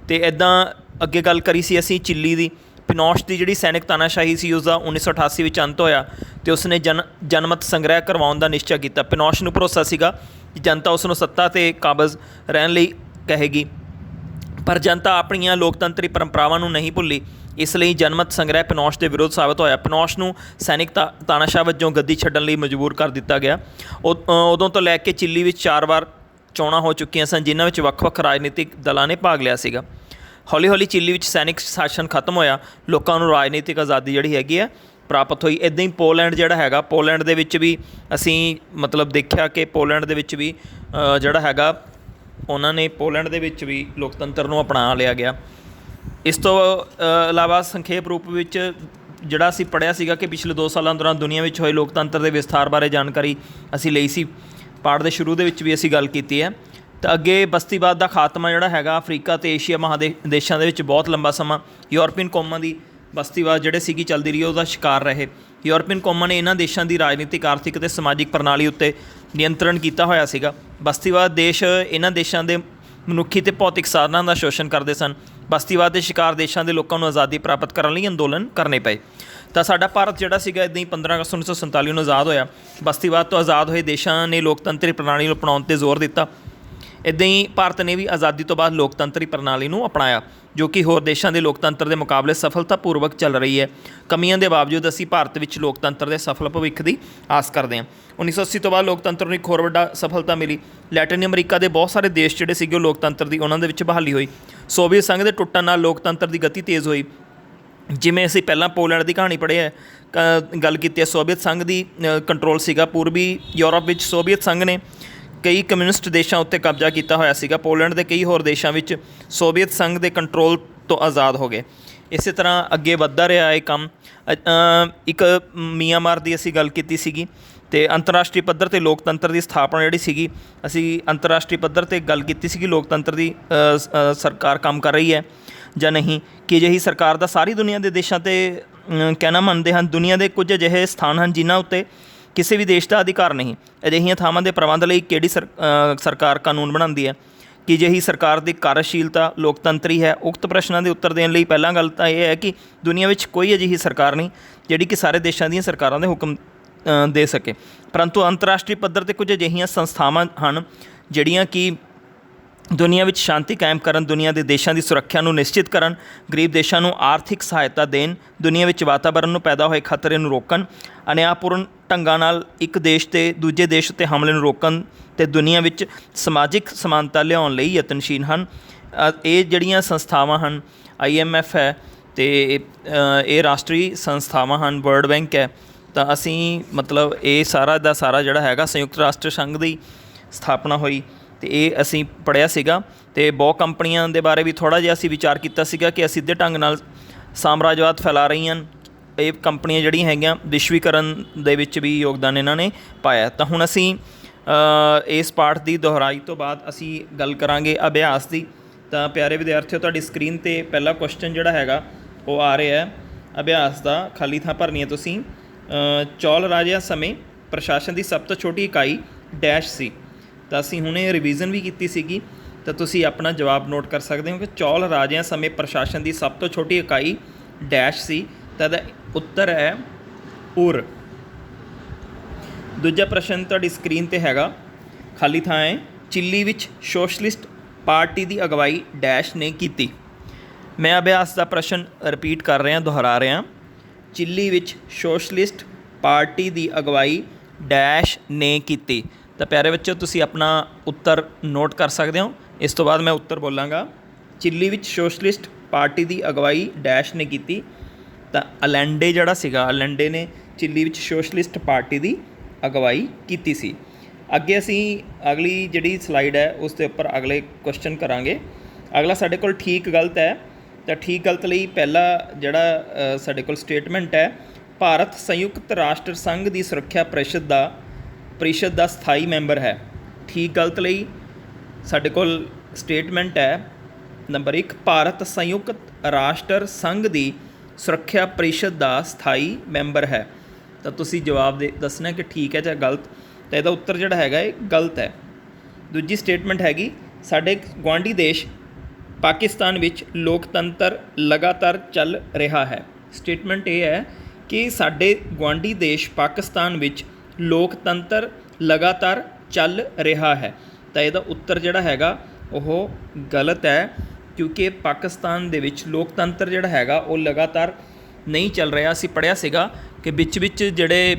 ਅਤੇ ਇੱਦਾਂ ਅੱਗੇ ਗੱਲ ਕਰੀ ਸੀ ਅਸੀਂ ਚਿਲੀ ਦੀ। ਪਿਨੋਸ਼ ਦੀ ਜਿਹੜੀ ਸੈਨਿਕ ਤਾਨਾਸ਼ਾਹੀ ਸੀ ਉਸਦਾ 1988 ਵਿੱਚ ਅੰਤ ਹੋਇਆ ਅਤੇ ਉਸਨੇ ਜਨਮਤ ਸੰਗ੍ਰਹਿ ਕਰਵਾਉਣ ਦਾ ਨਿਸ਼ਚਾ ਕੀਤਾ। ਪਿਨੋਸ਼ ਨੂੰ ਭਰੋਸਾ ਸੀਗਾ ਕਿ ਜਨਤਾ ਉਸ ਨੂੰ ਸੱਤਾ 'ਤੇ ਕਾਬਜ਼ ਰਹਿਣ ਲਈ ਕਹੇਗੀ, ਪਰ ਜਨਤਾ ਆਪਣੀਆਂ ਲੋਕਤੰਤਰੀ ਪਰੰਪਰਾਵਾਂ ਨੂੰ ਨਹੀਂ ਭੁੱਲੀ। ਇਸ ਲਈ ਜਨਮਤ ਸੰਗ੍ਰਹਿ ਪਿਨੋਸ਼ ਦੇ ਵਿਰੁੱਧ ਸਾਬਤ ਹੋਇਆ। ਪਿਨੋਸ਼ ਨੂੰ ਸੈਨਿਕ ਤਾਨਾਸ਼ਾਹ ਵਜੋਂ ਗੱਦੀ ਛੱਡਣ ਲਈ ਮਜਬੂਰ ਕਰ ਦਿੱਤਾ ਗਿਆ। ਉਦੋਂ ਤੋਂ ਲੈ ਕੇ ਚਿਲੀ ਵਿੱਚ 4 ਵਾਰ ਚੋਣਾਂ ਹੋ ਚੁੱਕੀਆਂ ਸਨ ਜਿਨ੍ਹਾਂ ਵਿੱਚ ਵੱਖ-ਵੱਖ ਰਾਜਨੀਤਿਕ ਦਲਾਂ ਨੇ ਭਾਗ ਲਿਆ ਸੀਗਾ। ਹੌਲੀ ਹੌਲੀ ਚਿਲੀ ਵਿੱਚ ਸੈਨਿਕ ਸ਼ਾਸਨ ਖਤਮ ਹੋਇਆ। ਲੋਕਾਂ ਨੂੰ ਰਾਜਨੀਤਿਕ ਆਜ਼ਾਦੀ ਜਿਹੜੀ ਹੈਗੀ ਹੈ ਪ੍ਰਾਪਤ ਹੋਈ। ਇੱਦਾਂ ਹੀ ਪੋਲੈਂਡ ਜਿਹੜਾ ਹੈਗਾ, ਪੋਲੈਂਡ ਦੇ ਵਿੱਚ ਵੀ ਅਸੀਂ ਮਤਲਬ ਦੇਖਿਆ ਕਿ ਪੋਲੈਂਡ ਦੇ ਵਿੱਚ ਵੀ ਜਿਹੜਾ ਹੈਗਾ ਉਹਨਾਂ ਨੇ ਪੋਲੈਂਡ ਦੇ ਵਿੱਚ ਵੀ ਲੋਕਤੰਤਰ ਨੂੰ ਅਪਣਾ ਲਿਆ ਗਿਆ। ਇਸ ਤੋਂ ਇਲਾਵਾ ਸੰਖੇਪ ਰੂਪ ਵਿੱਚ ਜਿਹੜਾ ਅਸੀਂ ਪੜ੍ਹਿਆ ਸੀਗਾ ਕਿ ਪਿਛਲੇ 2 ਸਾਲਾਂ ਦੌਰਾਨ ਦੁਨੀਆ ਵਿੱਚ ਹੋਏ ਲੋਕਤੰਤਰ ਦੇ ਵਿਸਥਾਰ ਬਾਰੇ ਜਾਣਕਾਰੀ ਅਸੀਂ ਲਈ ਸੀ। ਪਾਠ ਦੇ ਸ਼ੁਰੂ ਦੇ ਵਿੱਚ ਵੀ ਅਸੀਂ ਗੱਲ ਕੀਤੀ ਹੈ। ਤਾਂ ਅੱਗੇ ਬਸਤੀਵਾਦ ਦਾ ਖਾਤਮਾ ਜਿਹੜਾ ਹੈਗਾ ਅਫਰੀਕਾ ਅਤੇ ਏਸ਼ੀਆ ਦੇਸ਼ਾਂ ਦੇ ਵਿੱਚ ਬਹੁਤ ਲੰਬਾ ਸਮਾਂ ਯੂਰਪੀਅਨ ਕੌਮਾਂ ਦੀ ਬਸਤੀਵਾਦ ਜਿਹੜੇ ਸੀਗੀ ਚੱਲਦੀ ਰਹੀ ਉਹਦਾ ਸ਼ਿਕਾਰ ਰਹੇ। ਯੂਰਪੀਅਨ ਕੌਮਾਂ ਨੇ ਇਹਨਾਂ ਦੇਸ਼ਾਂ ਦੀ ਰਾਜਨੀਤਿਕ, ਆਰਥਿਕ ਅਤੇ ਸਮਾਜਿਕ ਪ੍ਰਣਾਲੀ ਉੱਤੇ ਨਿਯੰਤਰਣ ਕੀਤਾ ਹੋਇਆ ਸੀਗਾ। ਬਸਤੀਵਾਦ ਦੇਸ਼ ਇਹਨਾਂ ਦੇਸ਼ਾਂ ਦੇ ਮਨੁੱਖੀ ਅਤੇ ਭੌਤਿਕ ਸਾਧਨਾਂ ਦਾ ਸ਼ੋਸ਼ਣ ਕਰਦੇ ਸਨ। ਬਸਤੀਵਾਦ ਦੇ ਸ਼ਿਕਾਰ ਦੇਸ਼ਾਂ ਦੇ ਲੋਕਾਂ ਨੂੰ ਆਜ਼ਾਦੀ ਪ੍ਰਾਪਤ ਕਰਨ ਲਈ ਅੰਦੋਲਨ ਕਰਨੇ ਪਏ। ਤਾਂ ਸਾਡਾ ਭਾਰਤ ਜਿਹੜਾ ਸੀਗਾ ਇੱਦਾਂ ਹੀ 15 ਅਗਸਤ 1947 ਨੂੰ ਆਜ਼ਾਦ ਹੋਇਆ। ਬਸਤੀਵਾਦ ਤੋਂ ਆਜ਼ਾਦ ਹੋਏ ਦੇਸ਼ਾਂ ਨੇ ਲੋਕਤੰਤਰੀ ਪ੍ਰਣਾਲੀ ਨੂੰ ਅਪਣਾਉਣ 'ਤੇ ਜ਼ੋਰ ਦਿੱਤਾ। ਇੱਦਾਂ ਹੀ ਭਾਰਤ ਨੇ ਵੀ ਆਜ਼ਾਦੀ ਤੋਂ ਬਾਅਦ ਲੋਕਤੰਤਰੀ ਪ੍ਰਣਾਲੀ ਨੂੰ ਅਪਣਾਇਆ ਜੋ ਕਿ ਹੋਰ ਦੇਸ਼ਾਂ ਦੇ ਲੋਕਤੰਤਰ ਦੇ ਮੁਕਾਬਲੇ ਸਫਲਤਾਪੂਰਵਕ ਚੱਲ ਰਹੀ ਹੈ। ਕਮੀਆਂ ਦੇ ਬਾਵਜੂਦ ਅਸੀਂ ਭਾਰਤ ਵਿੱਚ ਲੋਕਤੰਤਰ ਦੇ ਸਫਲ ਭਵਿੱਖ ਦੀ ਆਸ ਕਰਦੇ ਹਾਂ। 1980 ਤੋਂ ਬਾਅਦ ਲੋਕਤੰਤਰ ਨੂੰ ਇੱਕ ਹੋਰ ਵੱਡਾ ਸਫਲਤਾ ਮਿਲੀ। ਲੈਟਿਨ ਅਮਰੀਕਾ ਦੇ ਬਹੁਤ ਸਾਰੇ ਦੇਸ਼ ਜਿਹੜੇ ਸੀਗੇ ਉਹ ਲੋਕਤੰਤਰ ਦੀ ਉਹਨਾਂ ਦੇ ਵਿੱਚ ਬਹਾਲੀ ਹੋਈ। ਸੋਵੀਅਤ ਸੰਘ ਦੇ ਟੁੱਟਣ ਨਾਲ ਲੋਕਤੰਤਰ ਦੀ ਗਤੀ ਤੇਜ਼ ਹੋਈ। ਜਿਵੇਂ ਅਸੀਂ ਪਹਿਲਾਂ ਪੋਲੈਂਡ ਦੀ ਕਹਾਣੀ ਪੜ੍ਹਿਆ ਗੱਲ ਕੀਤੀ ਹੈ, ਸੋਵੀਅਤ ਸੰਘ ਦੀ ਕੰਟਰੋਲ ਸੀਗਾ ਪੂਰਬੀ ਯੂਰਪ ਵਿੱਚ। ਸੋਵੀਅਤ ਸੰਘ ਨੇ ਕਈ ਕਮਿਊਨਿਸਟ ਦੇਸ਼ਾਂ ਉੱਤੇ ਕਬਜ਼ਾ ਕੀਤਾ ਹੋਇਆ ਸੀਗਾ। ਪੋਲੈਂਡ ਦੇ ਕਈ ਹੋਰ ਦੇਸ਼ਾਂ ਵਿੱਚ ਸੋਵੀਅਤ ਸੰਘ ਦੇ ਕੰਟਰੋਲ ਤੋਂ ਆਜ਼ਾਦ ਹੋ ਗਏ। ਇਸੇ ਤਰ੍ਹਾਂ ਅੱਗੇ ਵੱਧਦਾ ਰਿਹਾ ਇਹ ਕੰਮ। ਇੱਕ ਮਿਆਂਮਾਰ ਦੀ ਅਸੀਂ ਗੱਲ ਕੀਤੀ ਸੀਗੀ ਅਤੇ ਅੰਤਰਰਾਸ਼ਟਰੀ ਪੱਧਰ 'ਤੇ ਲੋਕਤੰਤਰ ਦੀ ਸਥਾਪਨਾ ਜਿਹੜੀ ਸੀਗੀ ਅਸੀਂ ਅੰਤਰਰਾਸ਼ਟਰੀ ਪੱਧਰ 'ਤੇ ਗੱਲ ਕੀਤੀ ਸੀਗੀ ਲੋਕਤੰਤਰ ਦੀ ਸਰਕਾਰ ਕੰਮ ਕਰ ਰਹੀ ਹੈ ਜਾਂ ਨਹੀਂ। ਕਿ ਅਜਿਹੀ ਸਰਕਾਰ ਦਾ ਸਾਰੀ ਦੁਨੀਆ ਦੇ ਦੇਸ਼ਾਂ 'ਤੇ ਕਹਿਣਾ ਮੰਨਦੇ ਹਨ। ਦੁਨੀਆ ਦੇ ਕੁਝ ਅਜਿਹੇ ਸਥਾਨ ਹਨ ਜਿਨ੍ਹਾਂ ਉੱਤੇ ਕਿਸੇ ਵੀ ਦੇਸ਼ ਦਾ ਅਧਿਕਾਰ ਨਹੀਂ। ਅਜਿਹੀਆਂ ਥਾਵਾਂ ਦੇ ਪ੍ਰਬੰਧ ਲਈ ਕਿਹੜੀ ਸਰਕਾਰ ਕਾਨੂੰਨ ਬਣਾਉਂਦੀ ਹੈ? ਕਿ ਜਿਹੀ ਸਰਕਾਰ ਦੀ ਕਾਰਜਸ਼ੀਲਤਾ ਲੋਕਤੰਤਰੀ ਹੈ? ਉਕਤ ਪ੍ਰਸ਼ਨਾਂ ਦੇ ਉੱਤਰ ਦੇਣ ਲਈ ਪਹਿਲਾਂ ਗੱਲ ਤਾਂ ਇਹ ਹੈ ਕਿ ਦੁਨੀਆ ਵਿੱਚ ਕੋਈ ਅਜਿਹੀ ਸਰਕਾਰ ਨਹੀਂ ਜਿਹੜੀ ਕਿ ਸਾਰੇ ਦੇਸ਼ਾਂ ਦੀਆਂ ਸਰਕਾਰਾਂ ਦੇ ਹੁਕਮ ਦੇ ਸਕੇ, ਪਰੰਤੂ ਅੰਤਰਰਾਸ਼ਟਰੀ ਪੱਧਰ 'ਤੇ ਕੁਝ ਅਜਿਹੀਆਂ ਸੰਸਥਾਵਾਂ ਹਨ ਜਿਹੜੀਆਂ ਕਿ ਦੁਨੀਆ ਵਿੱਚ ਸ਼ਾਂਤੀ ਕਾਇਮ ਕਰਨ, ਦੁਨੀਆ ਦੇ ਦੇਸ਼ਾਂ ਦੀ ਸੁਰੱਖਿਆ ਨੂੰ ਨਿਸ਼ਚਿਤ ਕਰਨ, ਗਰੀਬ ਦੇਸ਼ਾਂ ਨੂੰ ਆਰਥਿਕ ਸਹਾਇਤਾ ਦੇਣ, ਦੁਨੀਆ ਵਿੱਚ ਵਾਤਾਵਰਣ ਨੂੰ ਪੈਦਾ ਹੋਏ ਖਤਰੇ ਨੂੰ ਰੋਕਣ, ਅਨਿਆਂਪੂਰਨ ਢੰਗਾਂ ਨਾਲ ਇੱਕ ਦੇਸ਼ 'ਤੇ ਦੂਜੇ ਦੇਸ਼ ਉੱਤੇ ਹਮਲੇ ਨੂੰ ਰੋਕਣ ਅਤੇ ਦੁਨੀਆ ਵਿੱਚ ਸਮਾਜਿਕ ਸਮਾਨਤਾ ਲਿਆਉਣ ਲਈ ਯਤਨਸ਼ੀਲ ਹਨ। ਇਹ ਜਿਹੜੀਆਂ ਸੰਸਥਾਵਾਂ ਹਨ, IMF ਹੈ ਅਤੇ ਇਹ ਰਾਸ਼ਟਰੀ ਸੰਸਥਾਵਾਂ ਹਨ, ਵਰਲਡ ਬੈਂਕ ਹੈ। ਤਾਂ ਅਸੀਂ ਮਤਲਬ ਇਹ ਸਾਰਾ ਦਾ ਸਾਰਾ ਜਿਹੜਾ ਹੈਗਾ ਸੰਯੁਕਤ ਰਾਸ਼ਟਰ ਸੰਘ ਦੀ ਸਥਾਪਨਾ ਹੋਈ ਅਤੇ ਇਹ ਅਸੀਂ ਪੜ੍ਹਿਆ ਸੀਗਾ। ਅਤੇ ਬਹੁਤ ਕੰਪਨੀਆਂ ਦੇ ਬਾਰੇ ਵੀ ਥੋੜ੍ਹਾ ਜਿਹਾ ਅਸੀਂ ਵਿਚਾਰ ਕੀਤਾ ਸੀਗਾ ਕਿ ਅਸਿੱਧੇ ਢੰਗ ਨਾਲ ਸਾਮਰਾਜਵਾਦ ਫੈਲਾ ਰਹੀਆਂ ਹਨ। ਇਹ ਕੰਪਨੀਆਂ ਜਿਹੜੀਆਂ ਹੈਗੀਆਂ ਵਿਸ਼ਵੀਕਰਨ ਦੇ ਵਿੱਚ ਵੀ ਯੋਗਦਾਨ ਇਹਨਾਂ ਨੇ ਪਾਇਆ। ਤਾਂ ਹੁਣ ਅਸੀਂ ਇਸ ਪਾਠ ਦੀ ਦੁਹਰਾਈ ਤੋਂ ਬਾਅਦ ਅਸੀਂ ਗੱਲ ਕਰਾਂਗੇ ਅਭਿਆਸ ਦੀ। ਤਾਂ ਪਿਆਰੇ ਵਿਦਿਆਰਥੀਓ, ਤੁਹਾਡੀ ਸਕਰੀਨ 'ਤੇ ਪਹਿਲਾ ਕੁਐਸਚਨ ਜਿਹੜਾ ਹੈਗਾ ਉਹ ਆ ਰਿਹਾ ਹੈ ਅਭਿਆਸ ਦਾ। ਖਾਲੀ ਥਾਂ ਭਰਨੀ ਹੈ ਤੁਸੀਂ। ਚੌਲ ਰਾਜਿਆਂ ਸਮੇਂ ਪ੍ਰਸ਼ਾਸਨ ਦੀ ਸਭ ਤੋਂ ਛੋਟੀ ਇਕਾਈ ਡੈਸ਼ ਸੀ। ਤਾਂ ਅਸੀਂ ਹੁਣੇ ਰਿਵੀਜ਼ਨ ਵੀ ਕੀਤੀ ਸੀਗੀ, ਤਾਂ ਤੁਸੀਂ ਆਪਣਾ ਜਵਾਬ ਨੋਟ ਕਰ ਸਕਦੇ ਹੋ ਕਿ ਚੌਲ ਰਾਜਿਆਂ ਸਮੇਂ ਪ੍ਰਸ਼ਾਸਨ ਦੀ ਸਭ ਤੋਂ ਛੋਟੀ ਇਕਾਈ ਡੈਸ਼ ਸੀ। ਤਾਂ ਇਹਦਾ ਉੱਤਰ ਹੈ ਉਰ। ਦੂਜਾ ਪ੍ਰਸ਼ਨ ਤੁਹਾਡੀ ਸਕਰੀਨ 'ਤੇ ਹੈਗਾ, ਖਾਲੀ ਥਾਂ ਹੈ, ਚਿਲੀ ਵਿੱਚ ਸੋਸ਼ਲਿਸਟ ਪਾਰਟੀ ਦੀ ਅਗਵਾਈ ਡੈਸ਼ ਨੇ ਕੀਤੀ। ਮੈਂ ਅਭਿਆਸ ਦਾ ਪ੍ਰਸ਼ਨ ਰਿਪੀਟ ਕਰ ਰਿਹਾ, ਦੁਹਰਾ ਰਿਹਾ। ਚਿਲੀ ਵਿੱਚ ਸੋਸ਼ਲਿਸਟ ਪਾਰਟੀ ਦੀ ਅਗਵਾਈ ਡੈਸ਼ ਨੇ ਕੀਤੀ। ਤਾਂ ਪਿਆਰੇ ਬੱਚਿਓ, ਤੁਸੀਂ ਆਪਣਾ ਉੱਤਰ ਨੋਟ ਕਰ ਸਕਦੇ ਹੋ। ਇਸ ਤੋਂ ਬਾਅਦ ਮੈਂ ਉੱਤਰ ਬੋਲਾਂਗਾ। ਚਿਲੀ ਵਿੱਚ ਸੋਸ਼ਲਿਸਟ ਪਾਰਟੀ ਦੀ ਅਗਵਾਈ ਡੈਸ਼ ਨੇ ਕੀਤੀ। ਤਾਂ ਅਲੈਂਡੇ ਜਿਹੜਾ ਸੀਗਾ, ਅਲੈਂਡੇ ਨੇ ਚਿਲੀ ਵਿੱਚ ਸੋਸ਼ਲਿਸਟ ਪਾਰਟੀ ਦੀ ਅਗਵਾਈ ਕੀਤੀ ਸੀ। ਅੱਗੇ ਅਸੀਂ ਅਗਲੀ ਜਿਹੜੀ ਸਲਾਈਡ ਹੈ ਉਸ ਦੇ ਉੱਪਰ ਅਗਲੇ ਕੁਐਸਚਨ ਕਰਾਂਗੇ। ਅਗਲਾ ਸਾਡੇ ਕੋਲ ਠੀਕ ਗਲਤ ਹੈ। ਤਾਂ ਠੀਕ ਗਲਤ ਲਈ ਪਹਿਲਾ ਜਿਹੜਾ ਸਾਡੇ ਕੋਲ ਸਟੇਟਮੈਂਟ ਹੈ, ਭਾਰਤ ਸੰਯੁਕਤ ਰਾਸ਼ਟਰ ਸੰਘ ਦੀ ਸੁਰੱਖਿਆ ਪ੍ਰੀਸ਼ਦ ਦਾ ਸਥਾਈ ਮੈਂਬਰ ਹੈ। ਠੀਕ ਗਲਤ ਲਈ ਸਾਡੇ ਕੋਲ ਸਟੇਟਮੈਂਟ ਹੈ ਨੰਬਰ 1, ਭਾਰਤ ਸੰਯੁਕਤ ਰਾਸ਼ਟਰ ਸੰਘ ਦੀ ਸੁਰੱਖਿਆ ਪ੍ਰੀਸ਼ਦ ਦਾ ਸਥਾਈ ਮੈਂਬਰ ਹੈ। ਤਾਂ ਤੁਸੀਂ ਜਵਾਬ ਦੱਸਣਾ ਕਿ ਠੀਕ ਹੈ ਜਾਂ ਗਲਤ। ਤਾਂ ਇਹਦਾ ਉੱਤਰ ਜਿਹੜਾ ਹੈਗਾ ਇਹ ਗਲਤ ਹੈ। ਦੂਜੀ ਸਟੇਟਮੈਂਟ ਹੈਗੀ, ਸਾਡੇ ਗੁਆਂਢੀ ਦੇਸ਼ ਪਾਕਿਸਤਾਨ ਵਿੱਚ ਲੋਕਤੰਤਰ ਲਗਾਤਾਰ ਚੱਲ ਰਿਹਾ ਹੈ। ਸਟੇਟਮੈਂਟ ਇਹ ਹੈ ਕਿ ਸਾਡੇ ਗੁਆਂਢੀ ਦੇਸ਼ ਪਾਕਿਸਤਾਨ ਵਿੱਚ ਲੋਕਤੰਤਰ ਲਗਾਤਾਰ ਚੱਲ ਰਿਹਾ ਹੈ। ਤਾਂ ਇਹਦਾ ਉੱਤਰ ਜਿਹੜਾ ਹੈਗਾ ਉਹ ਗਲਤ ਹੈ, ਕਿਉਂਕਿ ਪਾਕਿਸਤਾਨ ਦੇ ਵਿੱਚ ਲੋਕਤੰਤਰ ਜਿਹੜਾ ਹੈਗਾ ਉਹ ਲਗਾਤਾਰ ਨਹੀਂ ਚੱਲ ਰਿਹਾ। ਅਸੀਂ ਪੜ੍ਹਿਆ ਸੀਗਾ ਕਿ ਵਿੱਚ ਜਿਹੜੇ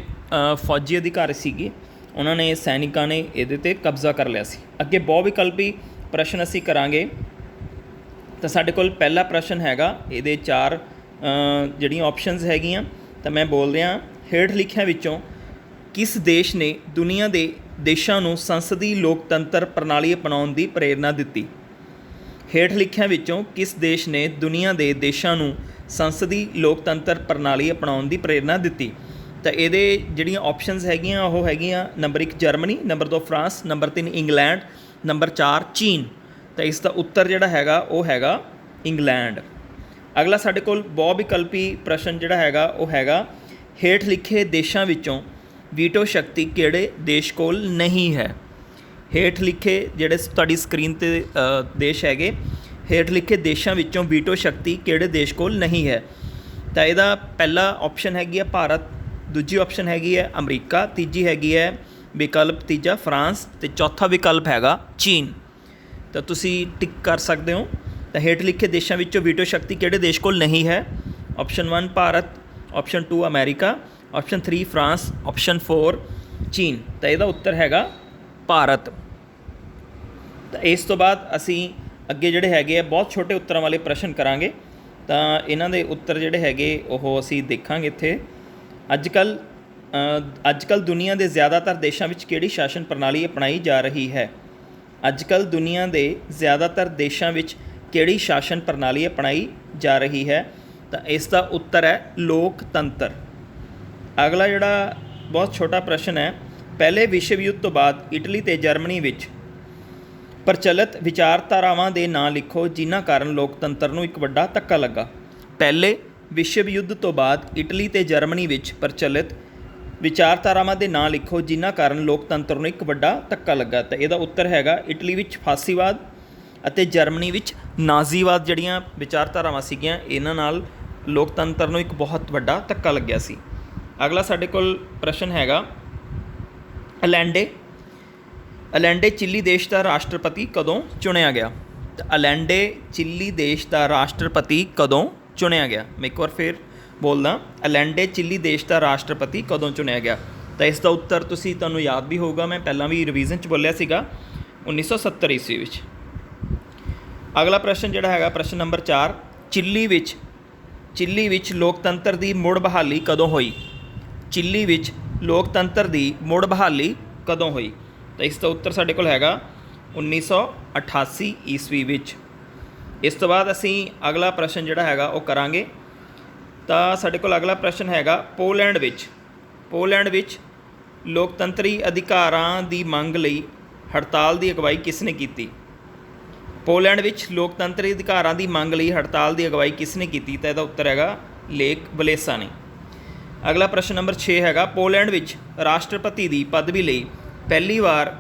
ਫੌਜੀ ਅਧਿਕਾਰੀ ਸੀਗੇ ਉਹਨਾਂ ਨੇ, ਸੈਨਿਕਾਂ ਨੇ ਇਹਦੇ 'ਤੇ ਕਬਜ਼ਾ ਕਰ ਲਿਆ ਸੀ। ਅੱਗੇ ਬਹੁ ਵਿਕਲਪੀ ਪ੍ਰਸ਼ਨ ਅਸੀਂ ਕਰਾਂਗੇ। ਤਾਂ ਸਾਡੇ ਕੋਲ ਪਹਿਲਾ ਪ੍ਰਸ਼ਨ ਹੈਗਾ, ਇਹਦੇ 4 ਜਿਹੜੀਆਂ ਆਪਸ਼ਨਸ ਹੈਗੀਆਂ। ਤਾਂ ਮੈਂ ਬੋਲ ਰਿਹਾ, ਹੇਠ ਲਿਖਿਆਂ ਵਿੱਚੋਂ ਕਿਸ ਦੇਸ਼ ਨੇ ਦੁਨੀਆ ਦੇ ਦੇਸ਼ਾਂ ਨੂੰ ਸੰਸਦੀ ਲੋਕਤੰਤਰ ਪ੍ਰਣਾਲੀ ਅਪਣਾਉਣ ਦੀ ਪ੍ਰੇਰਨਾ ਦਿੱਤੀ? ਹੇਠ ਲਿਖਿਆਂ ਵਿੱਚੋਂ ਕਿਸ ਦੇਸ਼ ਨੇ ਦੁਨੀਆ ਦੇ ਦੇਸ਼ਾਂ ਨੂੰ ਸੰਸਦੀ ਲੋਕਤੰਤਰ ਪ੍ਰਣਾਲੀ ਅਪਣਾਉਣ ਦੀ ਪ੍ਰੇਰਨਾ ਦਿੱਤੀ? ਤਾਂ ਇਹਦੇ ਜਿਹੜੀਆਂ ਆਪਸ਼ਨਸ ਹੈਗੀਆਂ ਉਹ ਹੈਗੀਆਂ number 1 Germany, number 2 France, number 3 England, number 4 ਚੀਨ। ਤਾਂ ਇਸ ਦਾ ਉੱਤਰ ਜਿਹੜਾ ਹੈਗਾ ਉਹ ਹੈਗਾ ਇੰਗਲੈਂਡ। ਅਗਲਾ ਸਾਡੇ ਕੋਲ ਬਹੁ ਵਿਕਲਪੀ ਪ੍ਰਸ਼ਨ ਜਿਹੜਾ ਹੈਗਾ ਉਹ ਹੈਗਾ, ਹੇਠ ਲਿਖੇ ਦੇਸ਼ਾਂ ਵਿੱਚੋਂ ਵੀਟੋ ਸ਼ਕਤੀ ਕਿਹੜੇ ਦੇਸ਼ ਕੋਲ ਨਹੀਂ ਹੈ? ਹੇਠ ਲਿਖੇ ਜਿਹੜੇ ਤੁਹਾਡੀ ਸਕਰੀਨ 'ਤੇ ਦੇਸ਼ ਹੈਗੇ, ਹੇਠ ਲਿਖੇ ਦੇਸ਼ਾਂ ਵਿੱਚੋਂ ਵੀਟੋ ਸ਼ਕਤੀ ਕਿਹੜੇ ਦੇਸ਼ ਕੋਲ ਨਹੀਂ ਹੈ? ਤਾਂ ਇਹਦਾ ਪਹਿਲਾ ਆਪਸ਼ਨ ਹੈਗੀ ਹੈ ਭਾਰਤ, ਦੂਜੀ ਆਪਸ਼ਨ ਹੈਗੀ ਹੈ ਅਮਰੀਕਾ, ਤੀਜੀ ਹੈਗੀ ਹੈ ਵਿਕਲਪ ਤੀਜਾ ਫਰਾਂਸ, ਅਤੇ ਚੌਥਾ ਵਿਕਲਪ ਹੈਗਾ ਚੀਨ। ਤਾਂ ਤੁਸੀਂ ਟਿਕ ਕਰ ਸਕਦੇ ਹੋ। ਤਾਂ ਹੇਠ ਲਿਖੇ ਦੇਸ਼ਾਂ ਵਿੱਚੋਂ ਵੀਟੋ ਸ਼ਕਤੀ ਕਿਹੜੇ ਦੇਸ਼ ਕੋਲ ਨਹੀਂ ਹੈ? Option 1 Bharat, option 2 America, option 3 France, option 4 ਚੀਨ। ਤਾਂ ਇਹਦਾ ਉੱਤਰ ਹੈਗਾ ਭਾਰਤ। ਤਾਂ ਇਸ ਤੋਂ ਬਾਅਦ ਅਸੀਂ ਅੱਗੇ ਜਿਹੜੇ ਹੈਗੇ ਆ ਬਹੁਤ ਛੋਟੇ ਉੱਤਰਾਂ ਵਾਲੇ ਪ੍ਰਸ਼ਨ ਕਰਾਂਗੇ। ਤਾਂ ਇਹਨਾਂ ਦੇ ਉੱਤਰ ਜਿਹੜੇ ਹੈਗੇ ਉਹ ਅਸੀਂ ਦੇਖਾਂਗੇ ਇੱਥੇ। ਅੱਜ ਕੱਲ੍ਹ ਦੁਨੀਆ ਦੇ ਜ਼ਿਆਦਾਤਰ ਦੇਸ਼ਾਂ ਵਿੱਚ ਕਿਹੜੀ ਸ਼ਾਸਨ ਪ੍ਰਣਾਲੀ ਅਪਣਾਈ ਜਾ ਰਹੀ ਹੈ? ਅੱਜ ਕੱਲ੍ਹ ਦੁਨੀਆ ਦੇ ਜ਼ਿਆਦਾਤਰ ਦੇਸ਼ਾਂ ਵਿੱਚ ਕਿਹੜੀ ਸ਼ਾਸਨ ਪ੍ਰਣਾਲੀ ਅਪਣਾਈ ਜਾ ਰਹੀ ਹੈ? ਤਾਂ ਇਸ ਦਾ ਉੱਤਰ ਹੈ ਲੋਕਤੰਤਰ। ਅਗਲਾ ਜਿਹੜਾ ਬਹੁਤ ਛੋਟਾ ਪ੍ਰਸ਼ਨ ਹੈ, ਪਹਿਲੇ ਵਿਸ਼ਵ ਯੁੱਧ ਤੋਂ ਬਾਅਦ ਇਟਲੀ ਅਤੇ ਜਰਮਨੀ ਵਿੱਚ ਪ੍ਰਚਲਿਤ ਵਿਚਾਰਧਾਰਾਵਾਂ ਦੇ ਨਾਂ ਲਿਖੋ ਜਿਨ੍ਹਾਂ ਕਾਰਨ ਲੋਕਤੰਤਰ ਨੂੰ ਇੱਕ ਵੱਡਾ ਧੱਕਾ ਲੱਗਾ। ਪਹਿਲੇ ਵਿਸ਼ਵ ਯੁੱਧ ਤੋਂ ਬਾਅਦ ਇਟਲੀ ਅਤੇ ਜਰਮਨੀ ਵਿੱਚ ਪ੍ਰਚਲਿਤ ਵਿਚਾਰਧਾਰਾਵਾਂ ਦੇ ਨਾਂ ਲਿਖੋ ਜਿਨ੍ਹਾਂ ਕਾਰਨ ਲੋਕਤੰਤਰ ਨੂੰ ਇੱਕ ਵੱਡਾ ਧੱਕਾ ਲੱਗਾ। ਤਾਂ ਇਹਦਾ ਉੱਤਰ ਹੈਗਾ ਇਟਲੀ ਵਿੱਚ ਫਾਸੀਵਾਦ ਅਤੇ ਜਰਮਨੀ ਵਿੱਚ ਨਾਜ਼ੀਵਾਦ। ਜਿਹੜੀਆਂ ਵਿਚਾਰਧਾਰਾਵਾਂ ਸੀਗੀਆਂ ਇਹਨਾਂ ਨਾਲ ਲੋਕਤੰਤਰ ਨੂੰ ਇੱਕ ਬਹੁਤ ਵੱਡਾ ਧੱਕਾ ਲੱਗਿਆ ਸੀ। ਅਗਲਾ ਸਾਡੇ ਕੋਲ ਪ੍ਰਸ਼ਨ ਹੈਗਾ ਅਲੈਂਡੇ ਚਿਲੀ ਦੇਸ਼ ਦਾ ਰਾਸ਼ਟਰਪਤੀ ਕਦੋਂ ਚੁਣਿਆ ਗਿਆ? ਤਾਂ ਅਲੈਂਡੇ ਚਿਲੀ ਦੇਸ਼ ਦਾ ਰਾਸ਼ਟਰਪਤੀ ਕਦੋਂ ਚੁਣਿਆ ਗਿਆ? ਮੈਂ ਇੱਕ ਵਾਰ ਫਿਰ ਬੋਲਦਾ, ਅਲੈਂਡੇ ਚਿਲੀ ਦੇਸ਼ ਦਾ ਰਾਸ਼ਟਰਪਤੀ ਕਦੋਂ ਚੁਣਿਆ ਗਿਆ? ਤਾਂ ਇਸ ਦਾ ਉੱਤਰ ਤੁਹਾਨੂੰ ਯਾਦ ਵੀ ਹੋਊਗਾ, ਮੈਂ ਪਹਿਲਾਂ ਵੀ ਰਿਵੀਜ਼ਨ 'ਚ ਬੋਲਿਆ ਸੀਗਾ, 1970 ਈਸਵੀ ਵਿੱਚ। ਅਗਲਾ ਪ੍ਰਸ਼ਨ ਜਿਹੜਾ ਹੈਗਾ ਪ੍ਰਸ਼ਨ ਨੰਬਰ 4, ਚਿਲੀ ਵਿੱਚ ਲੋਕਤੰਤਰ ਦੀ ਮੁੜ ਬਹਾਲੀ ਕਦੋਂ ਹੋਈ? ਚਿਲੀ ਵਿੱਚ ਲੋਕਤੰਤਰ ਦੀ ਮੁੜ ਬਹਾਲੀ ਕਦੋਂ ਹੋਈ? ਤਾਂ ਇਸ ਦਾ ਉੱਤਰ ਸਾਡੇ ਕੋਲ ਹੈਗਾ 1988 ਈਸਵੀ ਵਿੱਚ। ਇਸ ਤੋਂ ਬਾਅਦ ਅਸੀਂ ਅਗਲਾ ਪ੍ਰਸ਼ਨ ਜਿਹੜਾ ਹੈਗਾ ਉਹ ਕਰਾਂਗੇ। ਤਾਂ ਸਾਡੇ ਕੋਲ ਅਗਲਾ ਪ੍ਰਸ਼ਨ ਹੈਗਾ ਪੋਲੈਂਡ ਵਿੱਚ ਲੋਕਤੰਤਰੀ ਅਧਿਕਾਰਾਂ ਦੀ ਮੰਗ ਲਈ ਹੜਤਾਲ ਦੀ ਅਗਵਾਈ ਕਿਸ ਨੇ ਕੀਤੀ? ਪੋਲੈਂਡ ਵਿੱਚ ਲੋਕਤੰਤਰੀ ਅਧਿਕਾਰਾਂ ਦੀ ਮੰਗ ਲਈ ਹੜਤਾਲ ਦੀ ਅਗਵਾਈ ਕਿਸ ਨੇ ਕੀਤੀ? ਤਾਂ ਇਹਦਾ ਉੱਤਰ ਹੈਗਾ ਲੇਕ ਵਲੇਸਾ ਨੇ। ਅਗਲਾ ਪ੍ਰਸ਼ਨ ਨੰਬਰ 6 ਹੈਗਾ ਪੋਲੈਂਡ ਵਿੱਚ ਰਾਸ਼ਟਰਪਤੀ ਦੀ ਪਦਵੀ ਲਈ ਪਹਿਲੀ ਵਾਰ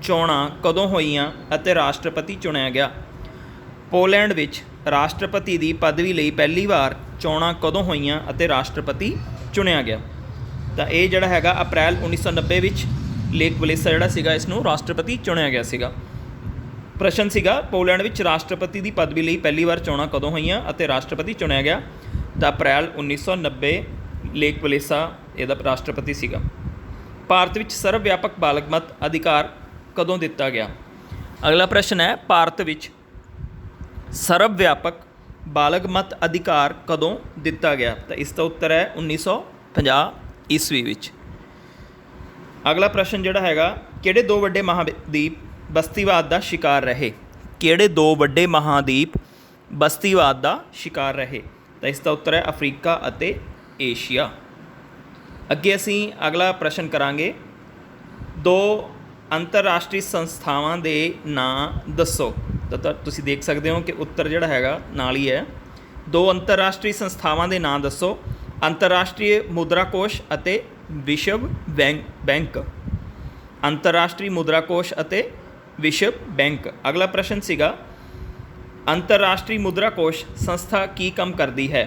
ਚੋਣਾਂ ਕਦੋਂ ਹੋਈਆਂ ਅਤੇ ਰਾਸ਼ਟਰਪਤੀ ਚੁਣਿਆ ਗਿਆ? ਪੋਲੈਂਡ ਵਿੱਚ ਰਾਸ਼ਟਰਪਤੀ ਦੀ ਪਦਵੀ ਲਈ ਪਹਿਲੀ ਵਾਰ ਚੋਣਾਂ ਕਦੋਂ ਹੋਈਆਂ ਅਤੇ ਰਾਸ਼ਟਰਪਤੀ ਚੁਣਿਆ ਗਿਆ? ਤਾਂ ਇਹ ਜਿਹੜਾ ਹੈਗਾ ਅਪ੍ਰੈਲ 1990 ਵਿੱਚ ਲੇਕ ਵਲੇਸਾ ਜਿਹੜਾ ਸੀਗਾ ਇਸ ਨੂੰ ਰਾਸ਼ਟਰਪਤੀ ਚੁਣਿਆ ਗਿਆ ਸੀਗਾ। ਪ੍ਰਸ਼ਨ ਸੀਗਾ ਪੋਲੈਂਡ ਵਿੱਚ ਰਾਸ਼ਟਰਪਤੀ ਦੀ ਪਦਵੀ ਲਈ ਪਹਿਲੀ ਵਾਰ ਚੋਣਾਂ ਕਦੋਂ ਹੋਈਆਂ ਅਤੇ ਰਾਸ਼ਟਰਪਤੀ ਚੁਣਿਆ ਗਿਆ? ਤਾਂ ਅਪ੍ਰੈਲ 1990 ਲੇਕ ਵਲੇਸਾ ਇਹਦਾ ਰਾਸ਼ਟਰਪਤੀ ਸੀਗਾ। ਭਾਰਤ ਵਿੱਚ ਸਰਵ ਵਿਆਪਕ ਬਾਲਗ ਮਤ ਅਧਿਕਾਰ ਕਦੋਂ ਦਿੱਤਾ ਗਿਆ? ਅਗਲਾ ਪ੍ਰਸ਼ਨ ਹੈ ਭਾਰਤ ਵਿੱਚ ਸਰਵ ਵਿਆਪਕ ਬਾਲਗ ਮਤ ਅਧਿਕਾਰ ਕਦੋਂ ਦਿੱਤਾ ਗਿਆ? ਤਾਂ ਇਸ ਦਾ ਉੱਤਰ ਹੈ 1950 ਈਸਵੀ ਵਿੱਚ। ਅਗਲਾ ਪ੍ਰਸ਼ਨ ਜਿਹੜਾ ਹੈਗਾ ਕਿਹੜੇ ਦੋ ਵੱਡੇ ਮਹਾਂਦੀਪ ਬਸਤੀਵਾਦ ਦਾ ਸ਼ਿਕਾਰ ਰਹੇ? ਕਿਹੜੇ ਦੋ ਵੱਡੇ ਮਹਾਂਦੀਪ ਬਸਤੀਵਾਦ ਦਾ ਸ਼ਿਕਾਰ ਰਹੇ? ਤਾਂ ਇਸ ਦਾ ਉੱਤਰ ਹੈ ਅਫਰੀਕਾ ਅਤੇ ਏਸ਼ੀਆ। ਅੱਗੇ ਅਸੀਂ ਅਗਲਾ ਪ੍ਰਸ਼ਨ ਕਰਾਂਗੇ ਦੋ ਅੰਤਰਰਾਸ਼ਟਰੀ ਸੰਸਥਾਵਾਂ ਦੇ ਨਾਂ ਦੱਸੋ। ਤਾਂ ਤੁਸੀਂ ਦੇਖ ਸਕਦੇ ਹੋ ਕਿ ਉੱਤਰ ਜਿਹੜਾ ਹੈਗਾ ਨਾਲ ਹੀ ਹੈ। ਦੋ ਅੰਤਰਰਾਸ਼ਟਰੀ ਸੰਸਥਾਵਾਂ ਦੇ ਨਾਂ ਦੱਸੋ। ਅੰਤਰਰਾਸ਼ਟਰੀ ਮੁਦਰਾ ਕੋਸ਼ ਅਤੇ ਵਿਸ਼ਵ ਬੈਂਕ। ਅੰਤਰਰਾਸ਼ਟਰੀ ਮੁਦਰਾ ਕੋਸ਼ ਅਤੇ ਵਿਸ਼ਵ ਬੈਂਕ। ਅਗਲਾ ਪ੍ਰਸ਼ਨ ਸੀਗਾ ਅੰਤਰਰਾਸ਼ਟਰੀ ਮੁਦਰਾ ਕੋਸ਼ ਸੰਸਥਾ ਕੀ ਕੰਮ ਕਰਦੀ ਹੈ?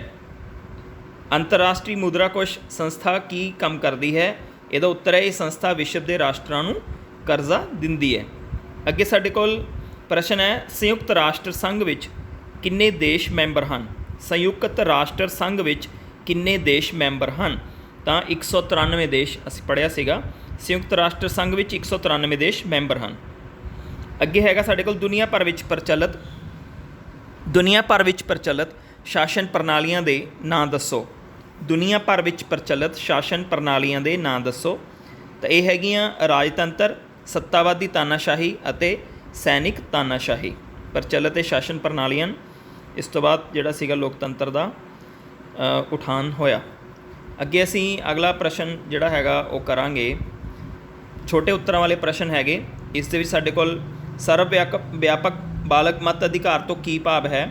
ਅੰਤਰਰਾਸ਼ਟਰੀ ਮੁਦਰਾ ਕੋਸ਼ ਸੰਸਥਾ ਕੀ ਕੰਮ ਕਰਦੀ ਹੈ? ਇਹਦਾ ਉੱਤਰ ਹੈ ਇਹ ਸੰਸਥਾ ਵਿਸ਼ਵ ਦੇ ਰਾਸ਼ਟਰਾਂ ਨੂੰ ਕਰਜ਼ਾ ਦਿੰਦੀ ਹੈ। ਅੱਗੇ ਸਾਡੇ ਕੋਲ ਪ੍ਰਸ਼ਨ ਹੈ ਸੰਯੁਕਤ ਰਾਸ਼ਟਰ ਸੰਘ ਵਿੱਚ ਕਿੰਨੇ ਦੇਸ਼ ਮੈਂਬਰ ਹਨ? ਸੰਯੁਕਤ ਰਾਸ਼ਟਰ ਸੰਘ ਵਿੱਚ ਕਿੰਨੇ ਦੇਸ਼ ਮੈਂਬਰ ਹਨ? ਤਾਂ 193 ਦੇਸ਼ ਅਸੀਂ ਪੜ੍ਹਿਆ ਸੀਗਾ। ਸੰਯੁਕਤ ਰਾਸ਼ਟਰ ਸੰਘ ਵਿੱਚ 193 ਦੇਸ਼ ਮੈਂਬਰ ਹਨ। ਅੱਗੇ ਹੈਗਾ ਸਾਡੇ ਕੋਲ ਦੁਨੀਆ ਭਰ ਵਿੱਚ ਪ੍ਰਚਲਿਤ ਸ਼ਾਸਨ ਪ੍ਰਣਾਲੀਆਂ ਦੇ ਨਾਂ ਦੱਸੋ। ਦੁਨੀਆ ਭਰ ਵਿੱਚ ਪ੍ਰਚਲਿਤ ਸ਼ਾਸਨ ਪ੍ਰਣਾਲੀਆਂ ਦੇ ਨਾਂ ਦੱਸੋ। ਤਾਂ ਇਹ ਹੈਗੀਆਂ ਰਾਜਤੰਤਰ, ਸੱਤਾਵਾਦੀ ਤਾਨਾਸ਼ਾਹੀ ਅਤੇ ਸੈਨਿਕ ਤਾਨਾਸ਼ਾਹੀ ਪ੍ਰਚਲਿਤ ਸ਼ਾਸਨ ਪ੍ਰਣਾਲੀਆਂ। ਇਸ ਤੋਂ ਬਾਅਦ ਜਿਹੜਾ ਸੀਗਾ ਲੋਕਤੰਤਰ ਦਾ ਉਠਾਨ ਹੋਇਆ। ਅੱਗੇ ਅਸੀਂ ਅਗਲਾ ਪ੍ਰਸ਼ਨ ਜਿਹੜਾ ਹੈਗਾ ਉਹ ਕਰਾਂਗੇ ਛੋਟੇ ਉੱਤਰਾਂ ਵਾਲੇ ਪ੍ਰਸ਼ਨ ਹੈਗੇ। ਇਸ ਦੇ ਵਿੱਚ ਸਾਡੇ ਕੋਲ ਸਰਵ ਵਿਆਪਕ ਬਾਲਗ ਮਤ ਅਧਿਕਾਰ ਤੋਂ ਕੀ ਭਾਵ ਹੈ?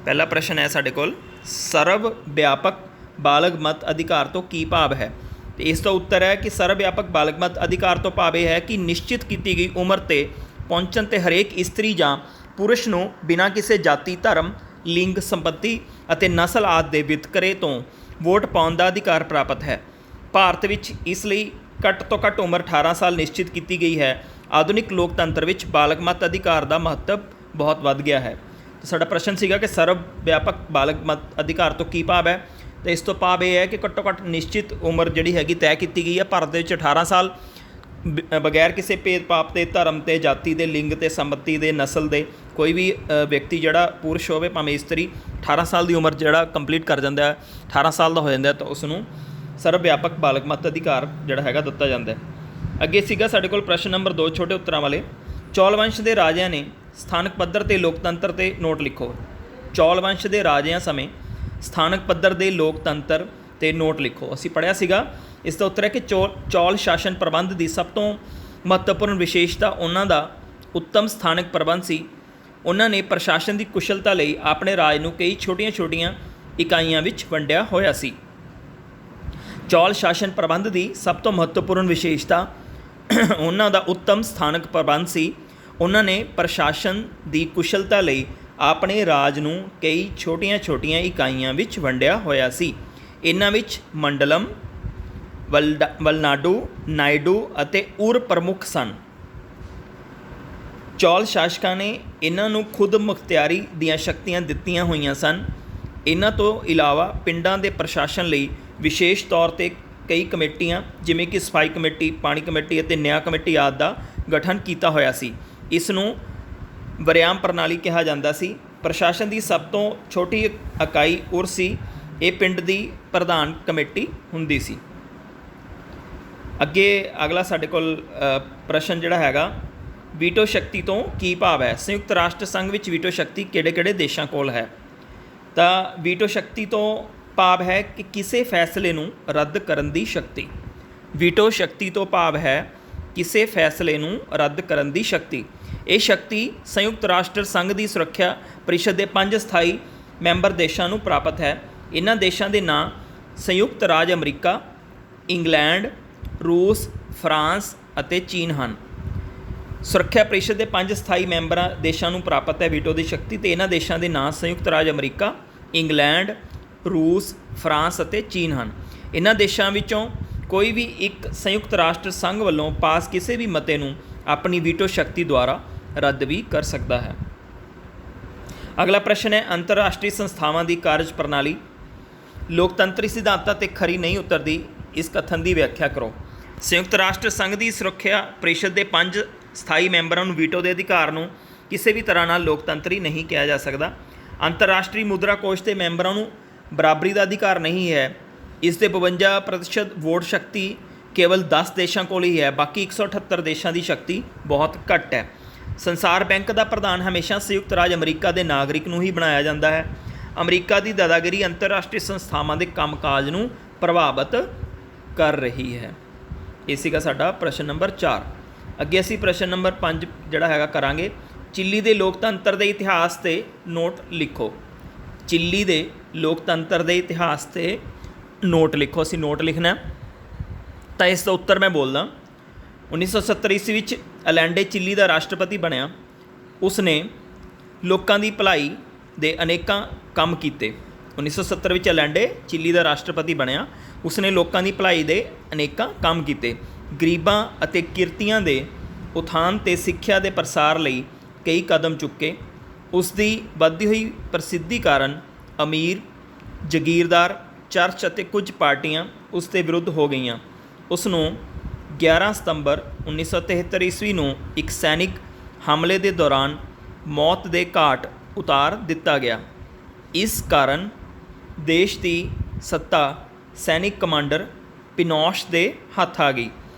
ਪਹਿਲਾ ਪ੍ਰਸ਼ਨ ਹੈ ਸਾਡੇ ਕੋਲ ਸਰਵ ਵਿਆਪਕ ਬਾਲਗ ਮਤ ਅਧਿਕਾਰ ਤੋਂ ਕੀ ਭਾਵ ਹੈ? ਤੇ ਇਸ ਦਾ ਉੱਤਰ ਹੈ ਕਿ ਸਰਵ ਵਿਆਪਕ ਬਾਲਗ ਮਤ ਅਧਿਕਾਰ ਤੋਂ ਭਾਵ ਇਹ ਹੈ ਕਿ ਨਿਸ਼ਚਿਤ ਕੀਤੀ ਗਈ ਉਮਰ 'ਤੇ ਪਹੁੰਚਣ 'ਤੇ ਹਰੇਕ ਇਸਤਰੀ ਜਾਂ ਪੁਰਸ਼ ਨੂੰ ਬਿਨਾਂ ਕਿਸੇ ਜਾਤੀ, ਧਰਮ, ਲਿੰਗ, ਸੰਪੱਤੀ ਅਤੇ ਨਸਲ ਆਦਿ ਦੇ ਵਿਤਕਰੇ ਤੋਂ ਵੋਟ ਪਾਉਣ ਦਾ ਅਧਿਕਾਰ ਪ੍ਰਾਪਤ ਹੈ। ਭਾਰਤ ਵਿੱਚ ਇਸ ਲਈ ਘੱਟ ਤੋਂ ਘੱਟ ਉਮਰ 18 ਸਾਲ ਨਿਸ਼ਚਿਤ ਕੀਤੀ ਗਈ ਹੈ। ਆਧੁਨਿਕ ਲੋਕਤੰਤਰ ਵਿੱਚ ਬਾਲਗ ਮਤ ਅਧਿਕਾਰ ਦਾ ਮਹੱਤਵ ਬਹੁਤ ਵੱਧ ਗਿਆ ਹੈ। ਤਾਂ ਸਾਡਾ ਪ੍ਰਸ਼ਨ ਸੀਗਾ ਕਿ ਸਰਵ ਵਿਆਪਕ ਬਾਲਗ ਮਤ ਅਧਿਕਾਰ ਤੋਂ ਕੀ ਭਾਵ ਹੈ? ਤਾਂ ਇਸ ਤੋਂ ਭਾਵ ਇਹ ਹੈ ਕਿ ਘੱਟੋ ਘੱਟ ਨਿਸ਼ਚਿਤ ਉਮਰ ਜਿਹੜੀ ਹੈਗੀ ਤੈਅ ਕੀਤੀ ਗਈ ਹੈ। ਭਾਰਤ ਦੇ ਵਿੱਚ 18 ਸਾਲ ਬਗੈਰ ਕਿਸੇ ਭੇਦਭਾਵ ਦੇ, ਧਰਮ ਤੇ, ਜਾਤੀ ਦੇ, ਲਿੰਗ ਤੇ, ਸੰਪੱਤੀ ਦੇ, ਨਸਲ ਦੇ ਕੋਈ ਵੀ ਵਿਅਕਤੀ ਜਿਹੜਾ ਪੁਰਸ਼ ਹੋਵੇ ਭਾਵੇਂ ਇਸਤਰੀ 18 ਸਾਲ ਦੀ ਉਮਰ ਜਿਹੜਾ ਕੰਪਲੀਟ ਕਰ ਜਾਂਦਾ ਹੈ, 18 ਸਾਲ ਦਾ ਹੋ ਜਾਂਦਾ ਤਾਂ ਉਸ ਨੂੰ ਸਰਵ ਵਿਆਪਕ ਬਾਲਗ ਮਤ ਅਧਿਕਾਰ ਜਿਹੜਾ ਹੈਗਾ ਦਿੱਤਾ ਜਾਂਦਾ ਹੈ। ਅੱਗੇ ਸੀਗਾ ਸਾਡੇ ਕੋਲ ਪ੍ਰਸ਼ਨ ਨੰਬਰ 2 ਛੋਟੇ ਉੱਤਰਾਂ ਵਾਲੇ। ਚੌਲ ਵੰਸ਼ ਦੇ ਰਾਜਿਆਂ ਨੇ ਸਥਾਨਕ ਪੱਧਰ 'ਤੇ ਲੋਕਤੰਤਰ 'ਤੇ ਨੋਟ ਲਿਖੋ। ਚੌਲ ਵੰਸ਼ ਦੇ ਰਾਜਿਆਂ ਸਮੇਂ ਸਥਾਨਕ ਪੱਧਰ ਦੇ ਲੋਕਤੰਤਰ 'ਤੇ ਨੋਟ ਲਿਖੋ। ਅਸੀਂ ਪੜ੍ਹਿਆ ਸੀਗਾ। ਇਸ ਦਾ ਉੱਤਰ ਹੈ ਕਿ ਚੌਲ ਸ਼ਾਸਨ ਪ੍ਰਬੰਧ ਦੀ ਸਭ ਤੋਂ ਮਹੱਤਵਪੂਰਨ ਵਿਸ਼ੇਸ਼ਤਾ ਉਹਨਾਂ ਦਾ ਉੱਤਮ ਸਥਾਨਕ ਪ੍ਰਬੰਧ ਸੀ। ਉਹਨਾਂ ਨੇ ਪ੍ਰਸ਼ਾਸਨ ਦੀ ਕੁਸ਼ਲਤਾ ਲਈ ਆਪਣੇ ਰਾਜ ਨੂੰ ਕਈ ਛੋਟੀਆਂ-ਛੋਟੀਆਂ ਇਕਾਈਆਂ ਵਿੱਚ ਵੰਡਿਆ ਹੋਇਆ ਸੀ। ਚੌਲ ਸ਼ਾਸਨ ਪ੍ਰਬੰਧ ਦੀ ਸਭ ਤੋਂ ਮਹੱਤਵਪੂਰਨ ਵਿਸ਼ੇਸ਼ਤਾ ਉਹਨਾਂ ਦਾ ਉੱਤਮ ਸਥਾਨਕ ਪ੍ਰਬੰਧ ਸੀ। ਉਹਨਾਂ ਨੇ ਪ੍ਰਸ਼ਾਸਨ ਦੀ ਕੁਸ਼ਲਤਾ ਲਈ ਆਪਣੇ ਰਾਜ ਨੂੰ ਕਈ ਛੋਟੀਆਂ-ਛੋਟੀਆਂ ਇਕਾਈਆਂ ਵਿੱਚ ਵੰਡਿਆ ਹੋਇਆ ਸੀ। ਇਹਨਾਂ ਵਿੱਚ ਮੰਡਲਮ, ਵਲਨਾਡੂ, ਨਾਇਡੂ ਅਤੇ ਉਰ ਪ੍ਰਮੁੱਖ ਸਨ। ਚੌਲ ਸ਼ਾਸਕਾਂ ਨੇ ਇਹਨਾਂ ਨੂੰ ਖੁਦ ਮੁਖਤਿਆਰੀ ਦੀਆਂ ਸ਼ਕਤੀਆਂ ਦਿੱਤੀਆਂ ਹੋਈਆਂ ਸਨ। ਇਹਨਾਂ ਤੋਂ ਇਲਾਵਾ ਪਿੰਡਾਂ ਦੇ ਪ੍ਰਸ਼ਾਸਨ ਲਈ ਵਿਸ਼ੇਸ਼ ਤੌਰ 'ਤੇ ਕਈ ਕਮੇਟੀਆਂ ਜਿਵੇਂ ਕਿ ਸਫਾਈ ਕਮੇਟੀ, ਪਾਣੀ ਕਮੇਟੀ ਅਤੇ ਨਿਆਂ ਕਮੇਟੀ ਆਦਿ ਦਾ ਗਠਨ ਕੀਤਾ ਹੋਇਆ ਸੀ। ਇਸ ਨੂੰ ਵਰਿਆਮ ਪ੍ਰਣਾਲੀ ਕਿਹਾ ਜਾਂਦਾ ਸੀ। ਪ੍ਰਸ਼ਾਸਨ ਦੀ ਸਭ ਤੋਂ ਛੋਟੀ ਇਕਾਈ ਉਰ ਸੀ। ਇਹ ਪਿੰਡ ਦੀ ਪ੍ਰਧਾਨ ਕਮੇਟੀ ਹੁੰਦੀ ਸੀ। ਅੱਗੇ ਅਗਲਾ ਸਾਡੇ ਕੋਲ ਪ੍ਰਸ਼ਨ ਜਿਹੜਾ ਹੈਗਾ, ਵੀਟੋ ਸ਼ਕਤੀ ਤੋਂ ਕੀ ਭਾਵ ਹੈ? ਸੰਯੁਕਤ ਰਾਸ਼ਟਰ ਸੰਘ ਵਿੱਚ ਵੀਟੋ ਸ਼ਕਤੀ ਕਿਹੜੇ-ਕਿਹੜੇ ਦੇਸ਼ਾਂ ਕੋਲ ਹੈ? ਤਾਂ ਵੀਟੋ ਸ਼ਕਤੀ ਤੋਂ ਭਾਵ ਹੈ ਕਿ ਕਿਸੇ ਫੈਸਲੇ ਨੂੰ ਰੱਦ ਕਰਨ ਦੀ ਸ਼ਕਤੀ। ਵੀਟੋ ਸ਼ਕਤੀ ਤੋਂ ਭਾਵ ਹੈ ਕਿਸੇ ਫੈਸਲੇ ਨੂੰ ਰੱਦ ਕਰਨ ਦੀ ਸ਼ਕਤੀ। ਇਹ ਸ਼ਕਤੀ ਸੰਯੁਕਤ ਰਾਸ਼ਟਰ ਸੰਘ ਦੀ ਸੁਰੱਖਿਆ ਪਰਿਸ਼ਦ ਦੇ 5 ਸਥਾਈ ਮੈਂਬਰ ਦੇਸ਼ਾਂ ਨੂੰ ਪ੍ਰਾਪਤ ਹੈ। ਇਹਨਾਂ ਦੇਸ਼ਾਂ ਦੇ ਨਾਂ ਸੰਯੁਕਤ ਰਾਜ ਅਮਰੀਕਾ, ਇੰਗਲੈਂਡ, ਰੂਸ, ਫਰਾਂਸ ਅਤੇ ਚੀਨ ਹਨ। ਸੁਰੱਖਿਆ ਪਰਿਸ਼ਦ ਦੇ 5 ਸਥਾਈ ਮੈਂਬਰਾਂ ਦੇਸ਼ਾਂ ਨੂੰ ਪ੍ਰਾਪਤ ਹੈ ਵੀਟੋ ਦੀ ਸ਼ਕਤੀ, ਅਤੇ ਇਹਨਾਂ ਦੇਸ਼ਾਂ ਦੇ ਨਾਂ ਸੰਯੁਕਤ ਰਾਜ ਅਮਰੀਕਾ, ਇੰਗਲੈਂਡ, ਰੂਸ, ਫਰਾਂਸ ਅਤੇ ਚੀਨ ਹਨ। ਇਹਨਾਂ ਦੇਸ਼ਾਂ ਵਿੱਚੋਂ ਕੋਈ ਵੀ ਇੱਕ ਸੰਯੁਕਤ ਰਾਸ਼ਟਰ ਸੰਘ ਵੱਲੋਂ ਪਾਸ ਕਿਸੇ ਵੀ ਮਤੇ ਨੂੰ ਆਪਣੀ ਵੀਟੋ ਸ਼ਕਤੀ ਦੁਆਰਾ ਰੱਦ ਵੀ ਕਰ ਸਕਦਾ ਹੈ। ਅਗਲਾ ਪ੍ਰਸ਼ਨ ਹੈ, ਅੰਤਰਰਾਸ਼ਟਰੀ ਸੰਸਥਾਵਾਂ ਦੀ ਕਾਰਜ ਪ੍ਰਣਾਲੀ ਲੋਕਤੰਤਰੀ ਸਿਧਾਂਤਾਂ 'ਤੇ ਖਰੀ ਨਹੀਂ ਉਤਰਦੀ, ਇਸ ਕਥਨ ਦੀ ਵਿਆਖਿਆ ਕਰੋ। ਸੰਯੁਕਤ ਰਾਸ਼ਟਰ ਸੰਘ ਦੀ ਸੁਰੱਖਿਆ ਪਰਿਸ਼ਦ ਦੇ 5 ਸਥਾਈ ਮੈਂਬਰਾਂ ਨੂੰ ਵੀਟੋ ਦੇ ਅਧਿਕਾਰ ਨੂੰ ਕਿਸੇ ਵੀ ਤਰ੍ਹਾਂ ਨਾਲ ਲੋਕਤੰਤਰੀ ਨਹੀਂ ਕਿਹਾ ਜਾ ਸਕਦਾ। ਅੰਤਰਰਾਸ਼ਟਰੀ ਮੁਦਰਾ ਕੋਸ਼ ਦੇ ਮੈਂਬਰਾਂ ਨੂੰ ਬਰਾਬਰੀ ਦਾ ਅਧਿਕਾਰ ਨਹੀਂ ਹੈ। ਇਸ ਦੇ 52% ਵੋਟ ਸ਼ਕਤੀ ਕੇਵਲ 10 ਦੇਸ਼ਾਂ ਕੋਲ ਹੀ ਹੈ, ਬਾਕੀ 178 ਦੇਸ਼ਾਂ ਦੀ ਸ਼ਕਤੀ ਬਹੁਤ ਘੱਟ ਹੈ। ਸੰਸਾਰ ਬੈਂਕ ਦਾ ਪ੍ਰਧਾਨ ਹਮੇਸ਼ਾ ਸੰਯੁਕਤ ਰਾਜ ਅਮਰੀਕਾ ਦੇ ਨਾਗਰਿਕ ਨੂੰ ਹੀ ਬਣਾਇਆ ਜਾਂਦਾ ਹੈ। ਅਮਰੀਕਾ ਦੀ ਦਾਦਾਗਿਰੀ ਅੰਤਰਰਾਸ਼ਟਰੀ ਸੰਸਥਾਵਾਂ ਦੇ ਕੰਮਕਾਜ ਨੂੰ ਪ੍ਰਭਾਵਿਤ ਕਰ ਰਹੀ ਹੈ। ਇਹ ਸੀਗਾ ਸਾਡਾ ਪ੍ਰਸ਼ਨ ਨੰਬਰ 4। ਅੱਗੇ ਅਸੀਂ ਪ੍ਰਸ਼ਨ ਨੰਬਰ 5 ਜਿਹੜਾ ਹੈਗਾ ਕਰਾਂਗੇ। ਚਿਲੀ ਦੇ ਲੋਕਤੰਤਰ ਦੇ ਇਤਿਹਾਸ 'ਤੇ ਨੋਟ ਲਿਖੋ। ਚਿਲੀ ਦੇ ਲੋਕਤੰਤਰ ਦੇ ਇਤਿਹਾਸ 'ਤੇ ਨੋਟ ਲਿਖੋ। ਅਸੀਂ ਨੋਟ ਲਿਖਣਾ ਤਾਂ ਇਸ ਦਾ ਉੱਤਰ ਮੈਂ ਬੋਲਦਾ। 1970 ਈਸਵੀ ਵਿੱਚ ਅਲੈਂਡੇ ਚਿਲੀ ਦਾ ਰਾਸ਼ਟਰਪਤੀ ਬਣਿਆ। ਉਸ ਨੇ ਲੋਕਾਂ ਦੀ ਭਲਾਈ ਦੇ ਅਨੇਕਾਂ ਕੰਮ ਕੀਤੇ। 1970 ਵਿੱਚ ਅਲੈਂਡੇ ਚਿਲੀ ਦਾ ਰਾਸ਼ਟਰਪਤੀ ਬਣਿਆ। ਉਸ ਨੇ ਲੋਕਾਂ ਦੀ ਭਲਾਈ ਦੇ ਅਨੇਕਾਂ ਕੰਮ ਕੀਤੇ। ਗਰੀਬਾਂ ਅਤੇ ਕਿਰਤੀਆਂ ਦੇ ਉਥਾਨ ਅਤੇ ਸਿੱਖਿਆ ਦੇ ਪ੍ਰਸਾਰ ਲਈ ਕਈ ਕਦਮ ਚੁੱਕੇ। ਉਸ ਦੀ ਵੱਧਦੀ ਹੋਈ ਪ੍ਰਸਿੱਧੀ ਕਾਰਨ ਅਮੀਰ, ਜਗੀਰਦਾਰ, ਚਰਚ ਅਤੇ ਕੁਝ ਪਾਰਟੀਆਂ ਉਸ ਦੇ ਵਿਰੁੱਧ ਹੋ ਗਈਆਂ। ਉਸ ਨੂੰ 11 ਸਤੰਬਰ 1973 ਈਸਵੀ ਨੂੰ ਇੱਕ ਸੈਨਿਕ ਹਮਲੇ ਦੇ ਦੌਰਾਨ ਮੌਤ ਦੇ ਘਾਟ ਉਤਾਰ ਦਿੱਤਾ ਗਿਆ। ਇਸ ਕਾਰਨ ਦੇਸ਼ ਦੀ ਸੱਤਾ ਸੈਨਿਕ ਕਮਾਂਡਰ ਪਿਨੋਸ਼ ਦੇ ਹੱਥ ਆ ਗਈ।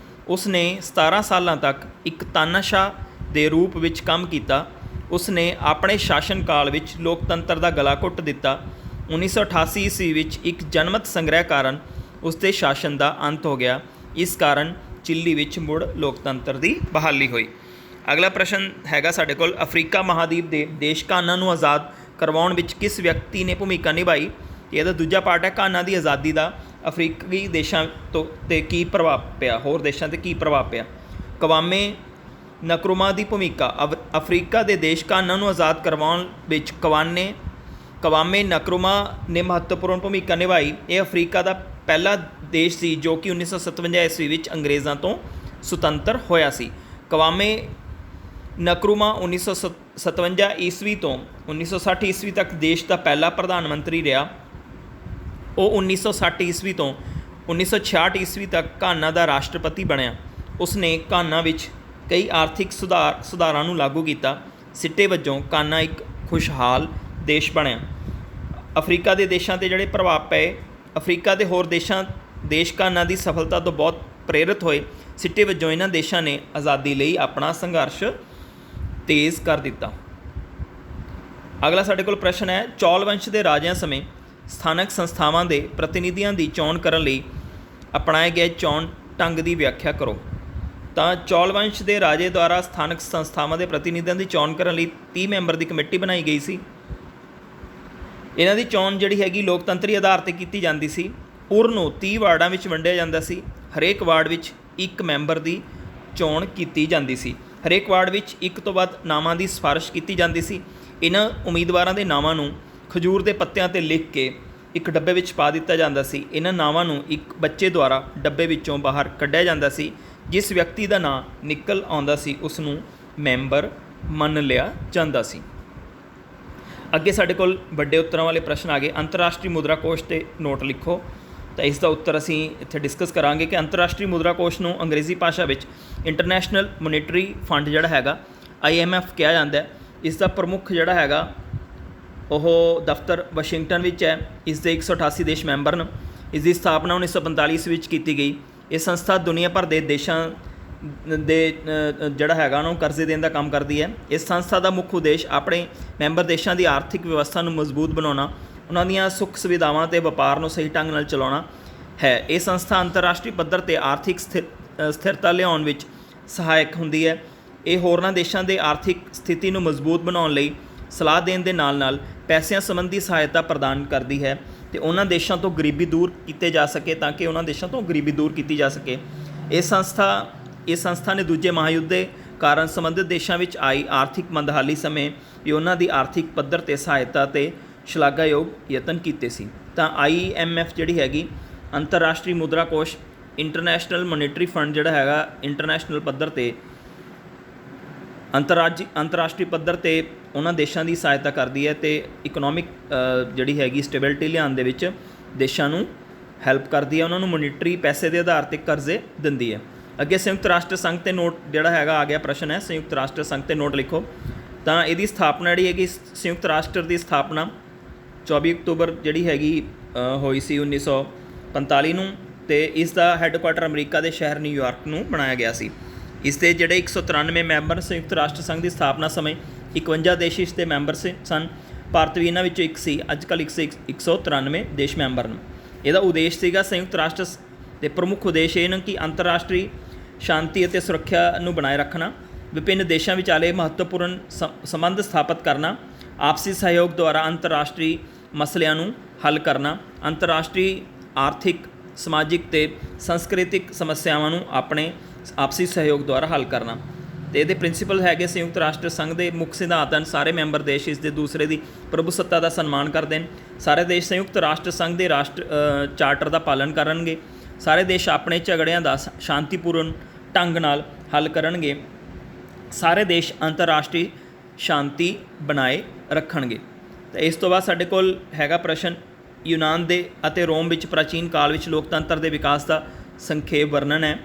ਉਸ ਨੇ 17 ਸਾਲਾਂ ਤੱਕ ਇੱਕ ਤਾਨਾਸ਼ਾਹ ਦੇ ਰੂਪ ਵਿੱਚ ਕੰਮ ਕੀਤਾ। ਉਸ ਨੇ ਆਪਣੇ ਸ਼ਾਸਨ ਕਾਲ ਵਿੱਚ ਲੋਕਤੰਤਰ ਦਾ ਗਲਾ ਘੁੱਟ ਦਿੱਤਾ। 1988 ਈਸਵੀ ਵਿੱਚ ਇੱਕ ਜਨਮਤ ਸੰਗ੍ਰਹਿ ਕਾਰਨ ਉਸ ਦੇ ਸ਼ਾਸਨ ਦਾ ਅੰਤ ਹੋ ਗਿਆ। ਇਸ ਕਾਰਨ ਚਿਲੀ ਵਿੱਚ ਮੁੜ ਲੋਕਤੰਤਰ ਦੀ ਬਹਾਲੀ ਹੋਈ। ਅਗਲਾ ਪ੍ਰਸ਼ਨ ਹੈਗਾ ਸਾਡੇ ਕੋਲ, ਅਫਰੀਕਾ ਮਹਾਦੀਪ ਦੇ ਦੇਸ਼ ਘਾਨਾ ਨੂੰ ਆਜ਼ਾਦ ਕਰਵਾਉਣ ਵਿੱਚ ਕਿਸ ਵਿਅਕਤੀ ਨੇ ਭੂਮਿਕਾ ਨਿਭਾਈ? ਇਹਦਾ ਦੂਜਾ ਪਾਰਟ ਹੈ, ਘਾਨਾ ਦੀ ਆਜ਼ਾਦੀ ਦਾ ਅਫਰੀਕੀ ਦੇਸ਼ਾਂ ਤੇ ਕੀ ਪ੍ਰਭਾਵ ਪਿਆ, ਹੋਰ ਦੇਸ਼ਾਂ 'ਤੇ ਕੀ ਪ੍ਰਭਾਵ ਪਿਆ? ਕਵਾਮੇ ਨਕਰੂਮਾ ਦੀ ਭੂਮਿਕਾ। ਅਫਰੀਕਾ ਦੇ ਦੇਸ਼ ਘਾਨਾ ਨੂੰ ਆਜ਼ਾਦ ਕਰਵਾਉਣ ਵਿੱਚ ਕਵਾਮੇ ਨਕਰੂਮਾ ਨੇ ਮਹੱਤਵਪੂਰਨ ਭੂਮਿਕਾ ਨਿਭਾਈ। ਇਹ ਅਫਰੀਕਾ ਦਾ ਪਹਿਲਾ ਦੇਸ਼ ਸੀ ਜੋ ਕਿ 1957 ਈਸਵੀ ਵਿੱਚ ਅੰਗਰੇਜ਼ਾਂ ਤੋਂ ਸੁਤੰਤਰ ਹੋਇਆ ਸੀ। ਕਵਾਮੇ ਨਕਰੂਮਾ 1957 ਈਸਵੀ ਤੋਂ 1960 ਈਸਵੀ ਤੱਕ ਦੇਸ਼ ਦਾ ਪਹਿਲਾ ਪ੍ਰਧਾਨ ਮੰਤਰੀ ਰਿਹਾ। ਉਹ 1960 ਈਸਵੀ ਤੋਂ 1966 ਈਸਵੀ ਤੱਕ ਘਾਨਾ ਦਾ ਰਾਸ਼ਟਰਪਤੀ ਬਣਿਆ। ਉਸ ਨੇ ਘਾਨਾ ਵਿੱਚ ਕਈ ਆਰਥਿਕ ਸੁਧਾਰਾਂ ਨੂੰ ਲਾਗੂ ਕੀਤਾ। ਸਿੱਟੇ ਵਜੋਂ ਘਾਨਾ ਇੱਕ ਖੁਸ਼ਹਾਲ ਦੇਸ਼ ਬਣਿਆ। ਅਫਰੀਕਾ ਦੇ ਦੇਸ਼ਾਂ 'ਤੇ ਜਿਹੜੇ ਪ੍ਰਭਾਵ ਪਏ, ਅਫਰੀਕਾ ਦੇ ਹੋਰ ਦੇਸ਼ ਘਾਨਾ ਦੀ ਸਫਲਤਾ ਤੋਂ ਬਹੁਤ ਪ੍ਰੇਰਿਤ ਹੋਏ। ਸਿੱਟੇ ਵਜੋਂ ਇਹਨਾਂ ਦੇਸ਼ਾਂ ਨੇ ਆਜ਼ਾਦੀ ਲਈ ਆਪਣਾ ਸੰਘਰਸ਼ ਤੇਜ਼ ਕਰ ਦਿੱਤਾ। ਅਗਲਾ ਸਾਡੇ ਕੋਲ ਪ੍ਰਸ਼ਨ ਹੈ, ਚੌਲ ਵੰਸ਼ ਦੇ ਰਾਜਿਆਂ ਸਮੇਂ ਸਥਾਨਕ ਸੰਸਥਾਵਾਂ ਦੇ ਪ੍ਰਤੀਨਿਧੀਆਂ ਦੀ ਚੋਣ ਕਰਨ ਲਈ ਅਪਣਾਏ ਗਏ ਚੋਣ ਢੰਗ ਦੀ ਵਿਆਖਿਆ ਕਰੋ। ਤਾਂ ਚੌਲ ਵੰਸ਼ ਦੇ ਰਾਜੇ ਦੁਆਰਾ ਸਥਾਨਕ ਸੰਸਥਾਵਾਂ ਦੇ ਪ੍ਰਤੀਨਿਧੀਆਂ ਦੀ ਚੋਣ ਕਰਨ ਲਈ 30 ਮੈਂਬਰ ਦੀ ਕਮੇਟੀ ਬਣਾਈ ਗਈ ਸੀ। ਇਹਨਾਂ ਦੀ ਚੋਣ ਜਿਹੜੀ ਹੈਗੀ ਲੋਕਤੰਤਰੀ ਆਧਾਰ 'ਤੇ ਕੀਤੀ ਜਾਂਦੀ ਸੀ। ਉਰਨੂੰ 30 ਵਾਰਡਾਂ ਵਿੱਚ ਵੰਡਿਆ ਜਾਂਦਾ ਸੀ। ਹਰੇਕ ਵਾਰਡ ਵਿੱਚ ਇੱਕ ਮੈਂਬਰ ਦੀ ਚੋਣ ਕੀਤੀ ਜਾਂਦੀ ਸੀ। ਹਰੇਕ ਵਾਰਡ ਵਿੱਚ ਇੱਕ ਤੋਂ ਵੱਧ ਨਾਮਾਂ ਦੀ ਸਿਫਾਰਿਸ਼ ਕੀਤੀ ਜਾਂਦੀ ਸੀ। ਇਹਨਾਂ ਉਮੀਦਵਾਰਾਂ ਦੇ ਨਾਵਾਂ ਨੂੰ ਖਜੂਰ ਦੇ ਪੱਤਿਆਂ 'ਤੇ ਲਿਖ ਕੇ ਇੱਕ ਡੱਬੇ ਵਿੱਚ ਪਾ ਦਿੱਤਾ ਜਾਂਦਾ ਸੀ। ਇਹਨਾਂ ਨਾਵਾਂ ਨੂੰ ਇੱਕ ਬੱਚੇ ਦੁਆਰਾ ਡੱਬੇ ਵਿੱਚੋਂ ਬਾਹਰ ਕੱਢਿਆ ਜਾਂਦਾ ਸੀ। ਜਿਸ ਵਿਅਕਤੀ ਦਾ ਨਾਂ ਨਿਕਲ ਆਉਂਦਾ ਸੀ ਉਸ ਨੂੰ ਮੈਂਬਰ ਮੰਨ ਲਿਆ ਜਾਂਦਾ ਸੀ। ਅੱਗੇ ਸਾਡੇ ਕੋਲ ਵੱਡੇ ਉੱਤਰਾਂ ਵਾਲੇ ਪ੍ਰਸ਼ਨ ਆ ਗਏ। ਅੰਤਰਰਾਸ਼ਟਰੀ ਮੁਦਰਾ ਕੋਸ਼ 'ਤੇ ਨੋਟ ਲਿਖੋ। ਤਾਂ ਇਸ ਦਾ ਉੱਤਰ ਅਸੀਂ ਇੱਥੇ ਡਿਸਕਸ ਕਰਾਂਗੇ ਕਿ ਅੰਤਰਰਾਸ਼ਟਰੀ ਮੁਦਰਾ ਕੋਸ਼ ਨੂੰ ਅੰਗਰੇਜ਼ੀ ਭਾਸ਼ਾ ਵਿੱਚ ਇੰਟਰਨੈਸ਼ਨਲ ਮੋਨੀਟਰੀ ਫੰਡ ਜਿਹੜਾ ਹੈਗਾ IMF ਕਿਹਾ ਜਾਂਦਾ ਹੈ। ਇਸ ਦਾ ਪ੍ਰਮੁੱਖ ਜਿਹੜਾ ਹੈਗਾ ਉਹ ਦਫ਼ਤਰ ਵਾਸ਼ਿੰਗਟਨ ਵਿੱਚ ਹੈ। ਇਸ ਦੇ 188 ਦੇਸ਼ ਮੈਂਬਰ ਨੇ। ਇਸ ਦੀ ਸਥਾਪਨਾ 1945 ਈਸਵੀ ਵਿੱਚ ਕੀਤੀ ਗਈ। ਇਹ ਸੰਸਥਾ ਦੁਨੀਆ ਭਰ ਦੇ ਦੇਸ਼ਾਂ ਦੇ ਜਿਹੜਾ ਹੈਗਾ ਉਹਨੂੰ ਕਰਜ਼ੇ ਦੇਣ ਦਾ ਕੰਮ ਕਰਦੀ ਹੈ। ਇਸ ਸੰਸਥਾ ਦਾ ਮੁੱਖ ਉਦੇਸ਼ ਆਪਣੇ ਮੈਂਬਰ ਦੇਸ਼ਾਂ ਦੀ ਆਰਥਿਕ ਵਿਵਸਥਾ ਨੂੰ ਮਜ਼ਬੂਤ ਬਣਾਉਣਾ, ਉਹਨਾਂ ਦੀਆਂ ਸੁੱਖ ਸੁਵਿਧਾਵਾਂ ਅਤੇ ਵਪਾਰ ਨੂੰ ਸਹੀ ਢੰਗ ਨਾਲ ਚਲਾਉਣਾ ਹੈ। ਇਹ ਸੰਸਥਾ ਅੰਤਰਰਾਸ਼ਟਰੀ ਪੱਧਰ 'ਤੇ ਆਰਥਿਕ ਸਥਿਰਤਾ ਲਿਆਉਣ ਵਿੱਚ ਸਹਾਇਕ ਹੁੰਦੀ ਹੈ। ਇਹ ਹੋਰਨਾਂ ਦੇਸ਼ਾਂ ਦੇ ਆਰਥਿਕ ਸਥਿਤੀ ਨੂੰ ਮਜ਼ਬੂਤ ਬਣਾਉਣ ਲਈ ਸਲਾਹ ਦੇਣ ਦੇ ਨਾਲ ਨਾਲ ਪੈਸਿਆਂ ਸੰਬੰਧੀ ਸਹਾਇਤਾ ਪ੍ਰਦਾਨ ਕਰਦੀ ਹੈ ਅਤੇ ਉਹਨਾਂ ਦੇਸ਼ਾਂ ਤੋਂ ਗਰੀਬੀ ਦੂਰ ਕੀਤੇ ਜਾ ਸਕੇ, ਤਾਂ ਕਿ ਉਹਨਾਂ ਦੇਸ਼ਾਂ ਤੋਂ ਗਰੀਬੀ ਦੂਰ ਕੀਤੀ ਜਾ ਸਕੇ। ਇਸ ਸੰਸਥਾ ਨੇ ਦੂਜੇ ਮਹਾਂਯੁੱਧ ਦੇ ਕਾਰਨ ਸੰਬੰਧਿਤ ਦੇਸ਼ਾਂ ਵਿੱਚ ਆਈ ਆਰਥਿਕ ਮੰਦਹਾਲੀ ਸਮੇਂ ਵੀ ਉਹਨਾਂ ਦੀ ਆਰਥਿਕ ਪੱਧਰ 'ਤੇ ਸਹਾਇਤਾ ਅਤੇ ਸ਼ਲਾਘਾਯੋਗ ਯਤਨ ਕੀਤੇ ਸੀ। ਤਾਂ IMF ਜਿਹੜੀ ਹੈਗੀ ਅੰਤਰਰਾਸ਼ਟਰੀ ਮੁਦਰਾ ਕੋਸ਼ ਇੰਟਰਨੈਸ਼ਨਲ ਮੋਨੀਟਰੀ ਫੰਡ ਜਿਹੜਾ ਹੈਗਾ ਇੰਟਰਨੈਸ਼ਨਲ ਪੱਧਰ 'ਤੇ ਅੰਤਰਰਾਸ਼ਟਰੀ ਪੱਧਰ 'ਤੇ ਉਹਨਾਂ ਦੇਸ਼ਾਂ ਦੀ ਸਹਾਇਤਾ ਕਰਦੀ ਹੈ ਅਤੇ ਇਕਨੋਮਿਕ ਜਿਹੜੀ ਹੈਗੀ ਸਟੇਬਿਲਿਟੀ ਲਿਆਉਣ ਦੇ ਵਿੱਚ ਦੇਸ਼ਾਂ ਨੂੰ ਹੈਲਪ ਕਰਦੀ ਹੈ। ਉਹਨਾਂ ਨੂੰ ਮੋਨੀਟਰੀ ਪੈਸੇ ਦੇ ਆਧਾਰ 'ਤੇ ਕਰਜ਼ੇ ਦਿੰਦੀ ਹੈ। ਅੱਗੇ ਸੰਯੁਕਤ ਰਾਸ਼ਟਰ ਸੰਘ 'ਤੇ ਨੋਟ ਜਿਹੜਾ ਹੈਗਾ ਆ ਗਿਆ ਪ੍ਰਸ਼ਨ ਹੈ। ਸੰਯੁਕਤ ਰਾਸ਼ਟਰ ਸੰਘ 'ਤੇ ਨੋਟ ਲਿਖੋ। ਤਾਂ ਇਹਦੀ ਸਥਾਪਨਾ ਜਿਹੜੀ ਹੈਗੀ ਸੰਯੁਕਤ ਰਾਸ਼ਟਰ ਦੀ ਸਥਾਪਨਾ 24 ਅਕਤੂਬਰ ਜਿਹੜੀ ਹੈਗੀ ਹੋਈ ਸੀ 1945 ਨੂੰ, ਅਤੇ ਇਸ ਦਾ ਹੈੱਡਕੁਆਟਰ ਅਮਰੀਕਾ ਦੇ ਸ਼ਹਿਰ ਨਿਊਯਾਰਕ ਨੂੰ ਬਣਾਇਆ ਗਿਆ ਸੀ। ਇਸ ਦੇ ਜਿਹੜੇ 193 ਮੈਂਬਰ ਸੰਯੁਕਤ ਰਾਸ਼ਟਰ ਸੰਘ ਦੀ ਸਥਾਪਨਾ ਸਮੇਂ 51 ਦੇਸ਼ ਇਸ ਦੇ ਮੈਂਬਰ ਸਨ। ਭਾਰਤ ਵੀ ਇਹਨਾਂ ਵਿੱਚੋਂ ਇੱਕ ਸੀ। ਅੱਜ ਕੱਲ੍ਹ 193 ਦੇਸ਼ ਮੈਂਬਰ ਨੇ। ਇਹਦਾ ਉਦੇਸ਼ ਸੀਗਾ ਸੰਯੁਕਤ ਰਾਸ਼ਟਰ ਦੇ ਪ੍ਰਮੁੱਖ ਉਦੇਸ਼ ਇਹ ਨੇ ਕਿ ਅੰਤਰਰਾਸ਼ਟਰੀ ਸ਼ਾਂਤੀ ਅਤੇ ਸੁਰੱਖਿਆ ਨੂੰ ਬਣਾਏ ਰੱਖਣਾ, ਵਿਭਿੰਨ ਦੇਸ਼ਾਂ ਵਿਚਾਲੇ ਮਹੱਤਵਪੂਰਨ ਸੰਬੰਧ ਸਥਾਪਿਤ ਕਰਨਾ, ਆਪਸੀ ਸਹਿਯੋਗ ਦੁਆਰਾ ਅੰਤਰਰਾਸ਼ਟਰੀ ਮਸਲਿਆਂ ਨੂੰ ਹੱਲ ਕਰਨਾ, ਅੰਤਰਰਾਸ਼ਟਰੀ ਆਰਥਿਕ, ਸਮਾਜਿਕ ਅਤੇ ਸੰਸਕ੍ਰਿਤਿਕ ਸਮੱਸਿਆਵਾਂ ਨੂੰ ਆਪਣੇ ਆਪਸੀ ਸਹਿਯੋਗ ਦੁਆਰਾ ਹੱਲ ਕਰਨਾ। ਅਤੇ ਇਹਦੇ ਪ੍ਰਿੰਸੀਪਲ ਹੈਗੇ ਸੰਯੁਕਤ ਰਾਸ਼ਟਰ ਸੰਘ ਦੇ ਮੁੱਖ ਸਿਧਾਂਤ ਹਨ। ਸਾਰੇ ਮੈਂਬਰ ਦੇਸ਼ ਇਸ ਦੇ ਦੂਸਰੇ ਦੀ ਪ੍ਰਭੂਸੱਤਾ ਦਾ ਸਨਮਾਨ ਕਰਦੇ ਨੇ। ਸਾਰੇ ਦੇਸ਼ ਸੰਯੁਕਤ ਰਾਸ਼ਟਰ ਸੰਘ ਦੇ ਚਾਰਟਰ ਦਾ ਪਾਲਣ ਕਰਨਗੇ। ਸਾਰੇ ਦੇਸ਼ ਆਪਣੇ ਝਗੜਿਆਂ ਦਾ ਸ਼ਾਂਤੀਪੂਰਨ ਢੰਗ ਨਾਲ ਹੱਲ ਕਰਨਗੇ। ਸਾਰੇ ਦੇਸ਼ ਅੰਤਰਰਾਸ਼ਟਰੀ ਸ਼ਾਂਤੀ ਬਣਾਏ ਰੱਖਣਗੇ। ਤਾਂ ਇਸ ਤੋਂ ਬਾਅਦ ਸਾਡੇ ਕੋਲ ਹੈਗਾ ਪ੍ਰਸ਼ਨ, ਯੂਨਾਨ ਦੇ ਅਤੇ ਰੋਮ ਵਿੱਚ ਪ੍ਰਾਚੀਨ ਕਾਲ ਵਿੱਚ ਲੋਕਤੰਤਰ ਦੇ ਵਿਕਾਸ ਦਾ ਸੰਖੇਪ ਵਰਣਨ ਹੈ।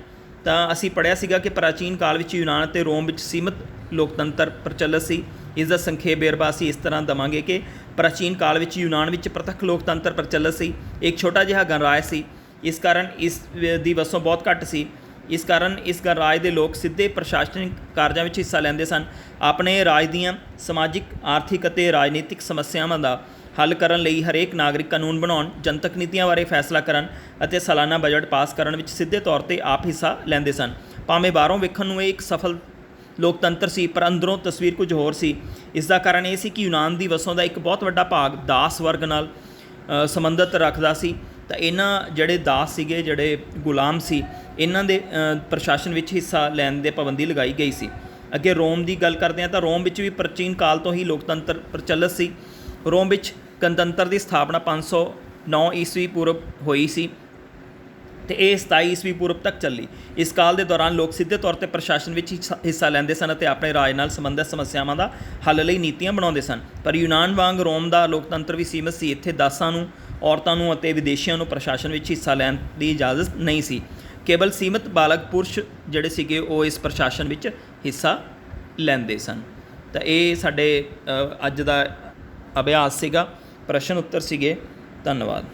ਤਾਂ ਅਸੀਂ ਪੜ੍ਹਿਆ ਸੀਗਾ ਕਿ ਪ੍ਰਾਚੀਨ ਕਾਲ ਵਿੱਚ ਯੂਨਾਨ ਅਤੇ ਰੋਮ ਵਿੱਚ ਸੀਮਿਤ ਲੋਕਤੰਤਰ ਪ੍ਰਚਲਿਤ ਸੀ। ਇਸ ਦਾ ਸੰਖੇਪ ਵੇਰਵਾ ਅਸੀਂ ਇਸ ਤਰ੍ਹਾਂ ਦੇਵਾਂਗੇ ਕਿ ਪ੍ਰਾਚੀਨ ਕਾਲ ਵਿੱਚ ਯੂਨਾਨ ਵਿੱਚ ਪ੍ਰਤੱਖ ਲੋਕਤੰਤਰ ਪ੍ਰਚਲਿਤ ਸੀ। ਇੱਕ ਛੋਟਾ ਜਿਹਾ ਗਣਰਾਜ ਸੀ। ਇਸ ਕਾਰਨ ਇਸ ਦੀ ਵਸੋਂ ਬਹੁਤ ਘੱਟ ਸੀ। ਇਸ ਕਾਰਨ ਇਸ ਗਣਰਾਜ ਦੇ ਲੋਕ ਸਿੱਧੇ ਪ੍ਰਸ਼ਾਸਨਿਕ ਕਾਰਜਾਂ ਵਿੱਚ ਹਿੱਸਾ ਲੈਂਦੇ ਸਨ। ਆਪਣੇ ਰਾਜ ਦੀਆਂ ਸਮਾਜਿਕ, ਆਰਥਿਕ ਅਤੇ ਰਾਜਨੀਤਿਕ ਸਮੱਸਿਆਵਾਂ ਦਾ ਹੱਲ ਕਰਨ ਲਈ ਹਰੇਕ ਨਾਗਰਿਕ ਕਾਨੂੰਨ ਬਣਾਉਣ, ਜਨਤਕ ਨੀਤੀਆਂ ਬਾਰੇ ਫੈਸਲਾ ਕਰਨ ਅਤੇ ਸਾਲਾਨਾ ਬਜਟ ਪਾਸ ਕਰਨ ਵਿੱਚ ਸਿੱਧੇ ਤੌਰ 'ਤੇ ਆਪ ਹਿੱਸਾ ਲੈਂਦੇ ਸਨ। ਭਾਵੇਂ ਬਾਹਰੋਂ ਵੇਖਣ ਨੂੰ ਇਹ ਇੱਕ ਸਫਲ ਲੋਕਤੰਤਰ ਸੀ, ਪਰ ਅੰਦਰੋਂ ਤਸਵੀਰ ਕੁਝ ਹੋਰ ਸੀ। ਇਸ ਦਾ ਕਾਰਨ ਇਹ ਸੀ ਕਿ ਯੂਨਾਨ ਦੀ ਵਸੋਂ ਦਾ ਇੱਕ ਬਹੁਤ ਵੱਡਾ ਭਾਗ ਦਾਸ ਵਰਗ ਨਾਲ ਸੰਬੰਧਿਤ ਰੱਖਦਾ ਸੀ। ਤਾਂ ਇਹਨਾਂ ਜਿਹੜੇ ਦਾਸ ਸੀਗੇ, ਜਿਹੜੇ ਗੁਲਾਮ ਸੀ, ਇਹਨਾਂ ਦੇ ਪ੍ਰਸ਼ਾਸਨ ਵਿੱਚ ਹਿੱਸਾ ਲੈਣ ਦੇ ਪਾਬੰਦੀ ਲਗਾਈ ਗਈ ਸੀ। ਅੱਗੇ ਰੋਮ ਦੀ ਗੱਲ ਕਰਦੇ ਹਾਂ ਤਾਂ ਰੋਮ ਵਿੱਚ ਵੀ ਪ੍ਰਾਚੀਨ ਕਾਲ ਤੋਂ ਹੀ ਲੋਕਤੰਤਰ ਪ੍ਰਚਲਿਤ ਸੀ। ਰੋਮ ਵਿੱਚ ਗਣਤੰਤਰ ਦੀ ਸਥਾਪਨਾ 509 ਈਸਵੀ ਪੂਰਵ ਹੋਈ ਸੀ ਅਤੇ ਇਹ 27 ਈਸਵੀ ਪੂਰਵ ਤੱਕ ਚੱਲੀ। ਇਸ ਕਾਲ ਦੇ ਦੌਰਾਨ ਲੋਕ ਸਿੱਧੇ ਤੌਰ 'ਤੇ ਪ੍ਰਸ਼ਾਸਨ ਵਿੱਚ ਹਿੱਸਾ ਲੈਂਦੇ ਸਨ ਅਤੇ ਆਪਣੇ ਰਾਜ ਨਾਲ ਸੰਬੰਧਿਤ ਸਮੱਸਿਆਵਾਂ ਦਾ ਹੱਲ ਲਈ ਨੀਤੀਆਂ ਬਣਾਉਂਦੇ ਸਨ। ਪਰ ਯੂਨਾਨ ਵਾਂਗ ਰੋਮ ਦਾ ਲੋਕਤੰਤਰ ਵੀ ਸੀਮਿਤ ਸੀ। ਇੱਥੇ ਦਾਸਾਂ ਨੂੰ, ਔਰਤਾਂ ਨੂੰ ਅਤੇ ਵਿਦੇਸ਼ੀਆਂ ਨੂੰ ਪ੍ਰਸ਼ਾਸਨ ਵਿੱਚ ਹਿੱਸਾ ਲੈਣ ਦੀ ਇਜਾਜ਼ਤ ਨਹੀਂ ਸੀ। ਕੇਵਲ ਸੀਮਿਤ ਬਾਲਗ ਪੁਰਸ਼ ਜਿਹੜੇ ਸੀਗੇ ਉਹ ਇਸ ਪ੍ਰਸ਼ਾਸਨ ਵਿੱਚ ਹਿੱਸਾ ਲੈਂਦੇ ਸਨ। ਤਾਂ ਇਹ ਸਾਡੇ ਅੱਜ ਦਾ ਅਭਿਆਸ ਸੀਗਾ, ਪ੍ਰਸ਼ਨ ਉੱਤਰ ਸੀਗੇ। ਧੰਨਵਾਦ।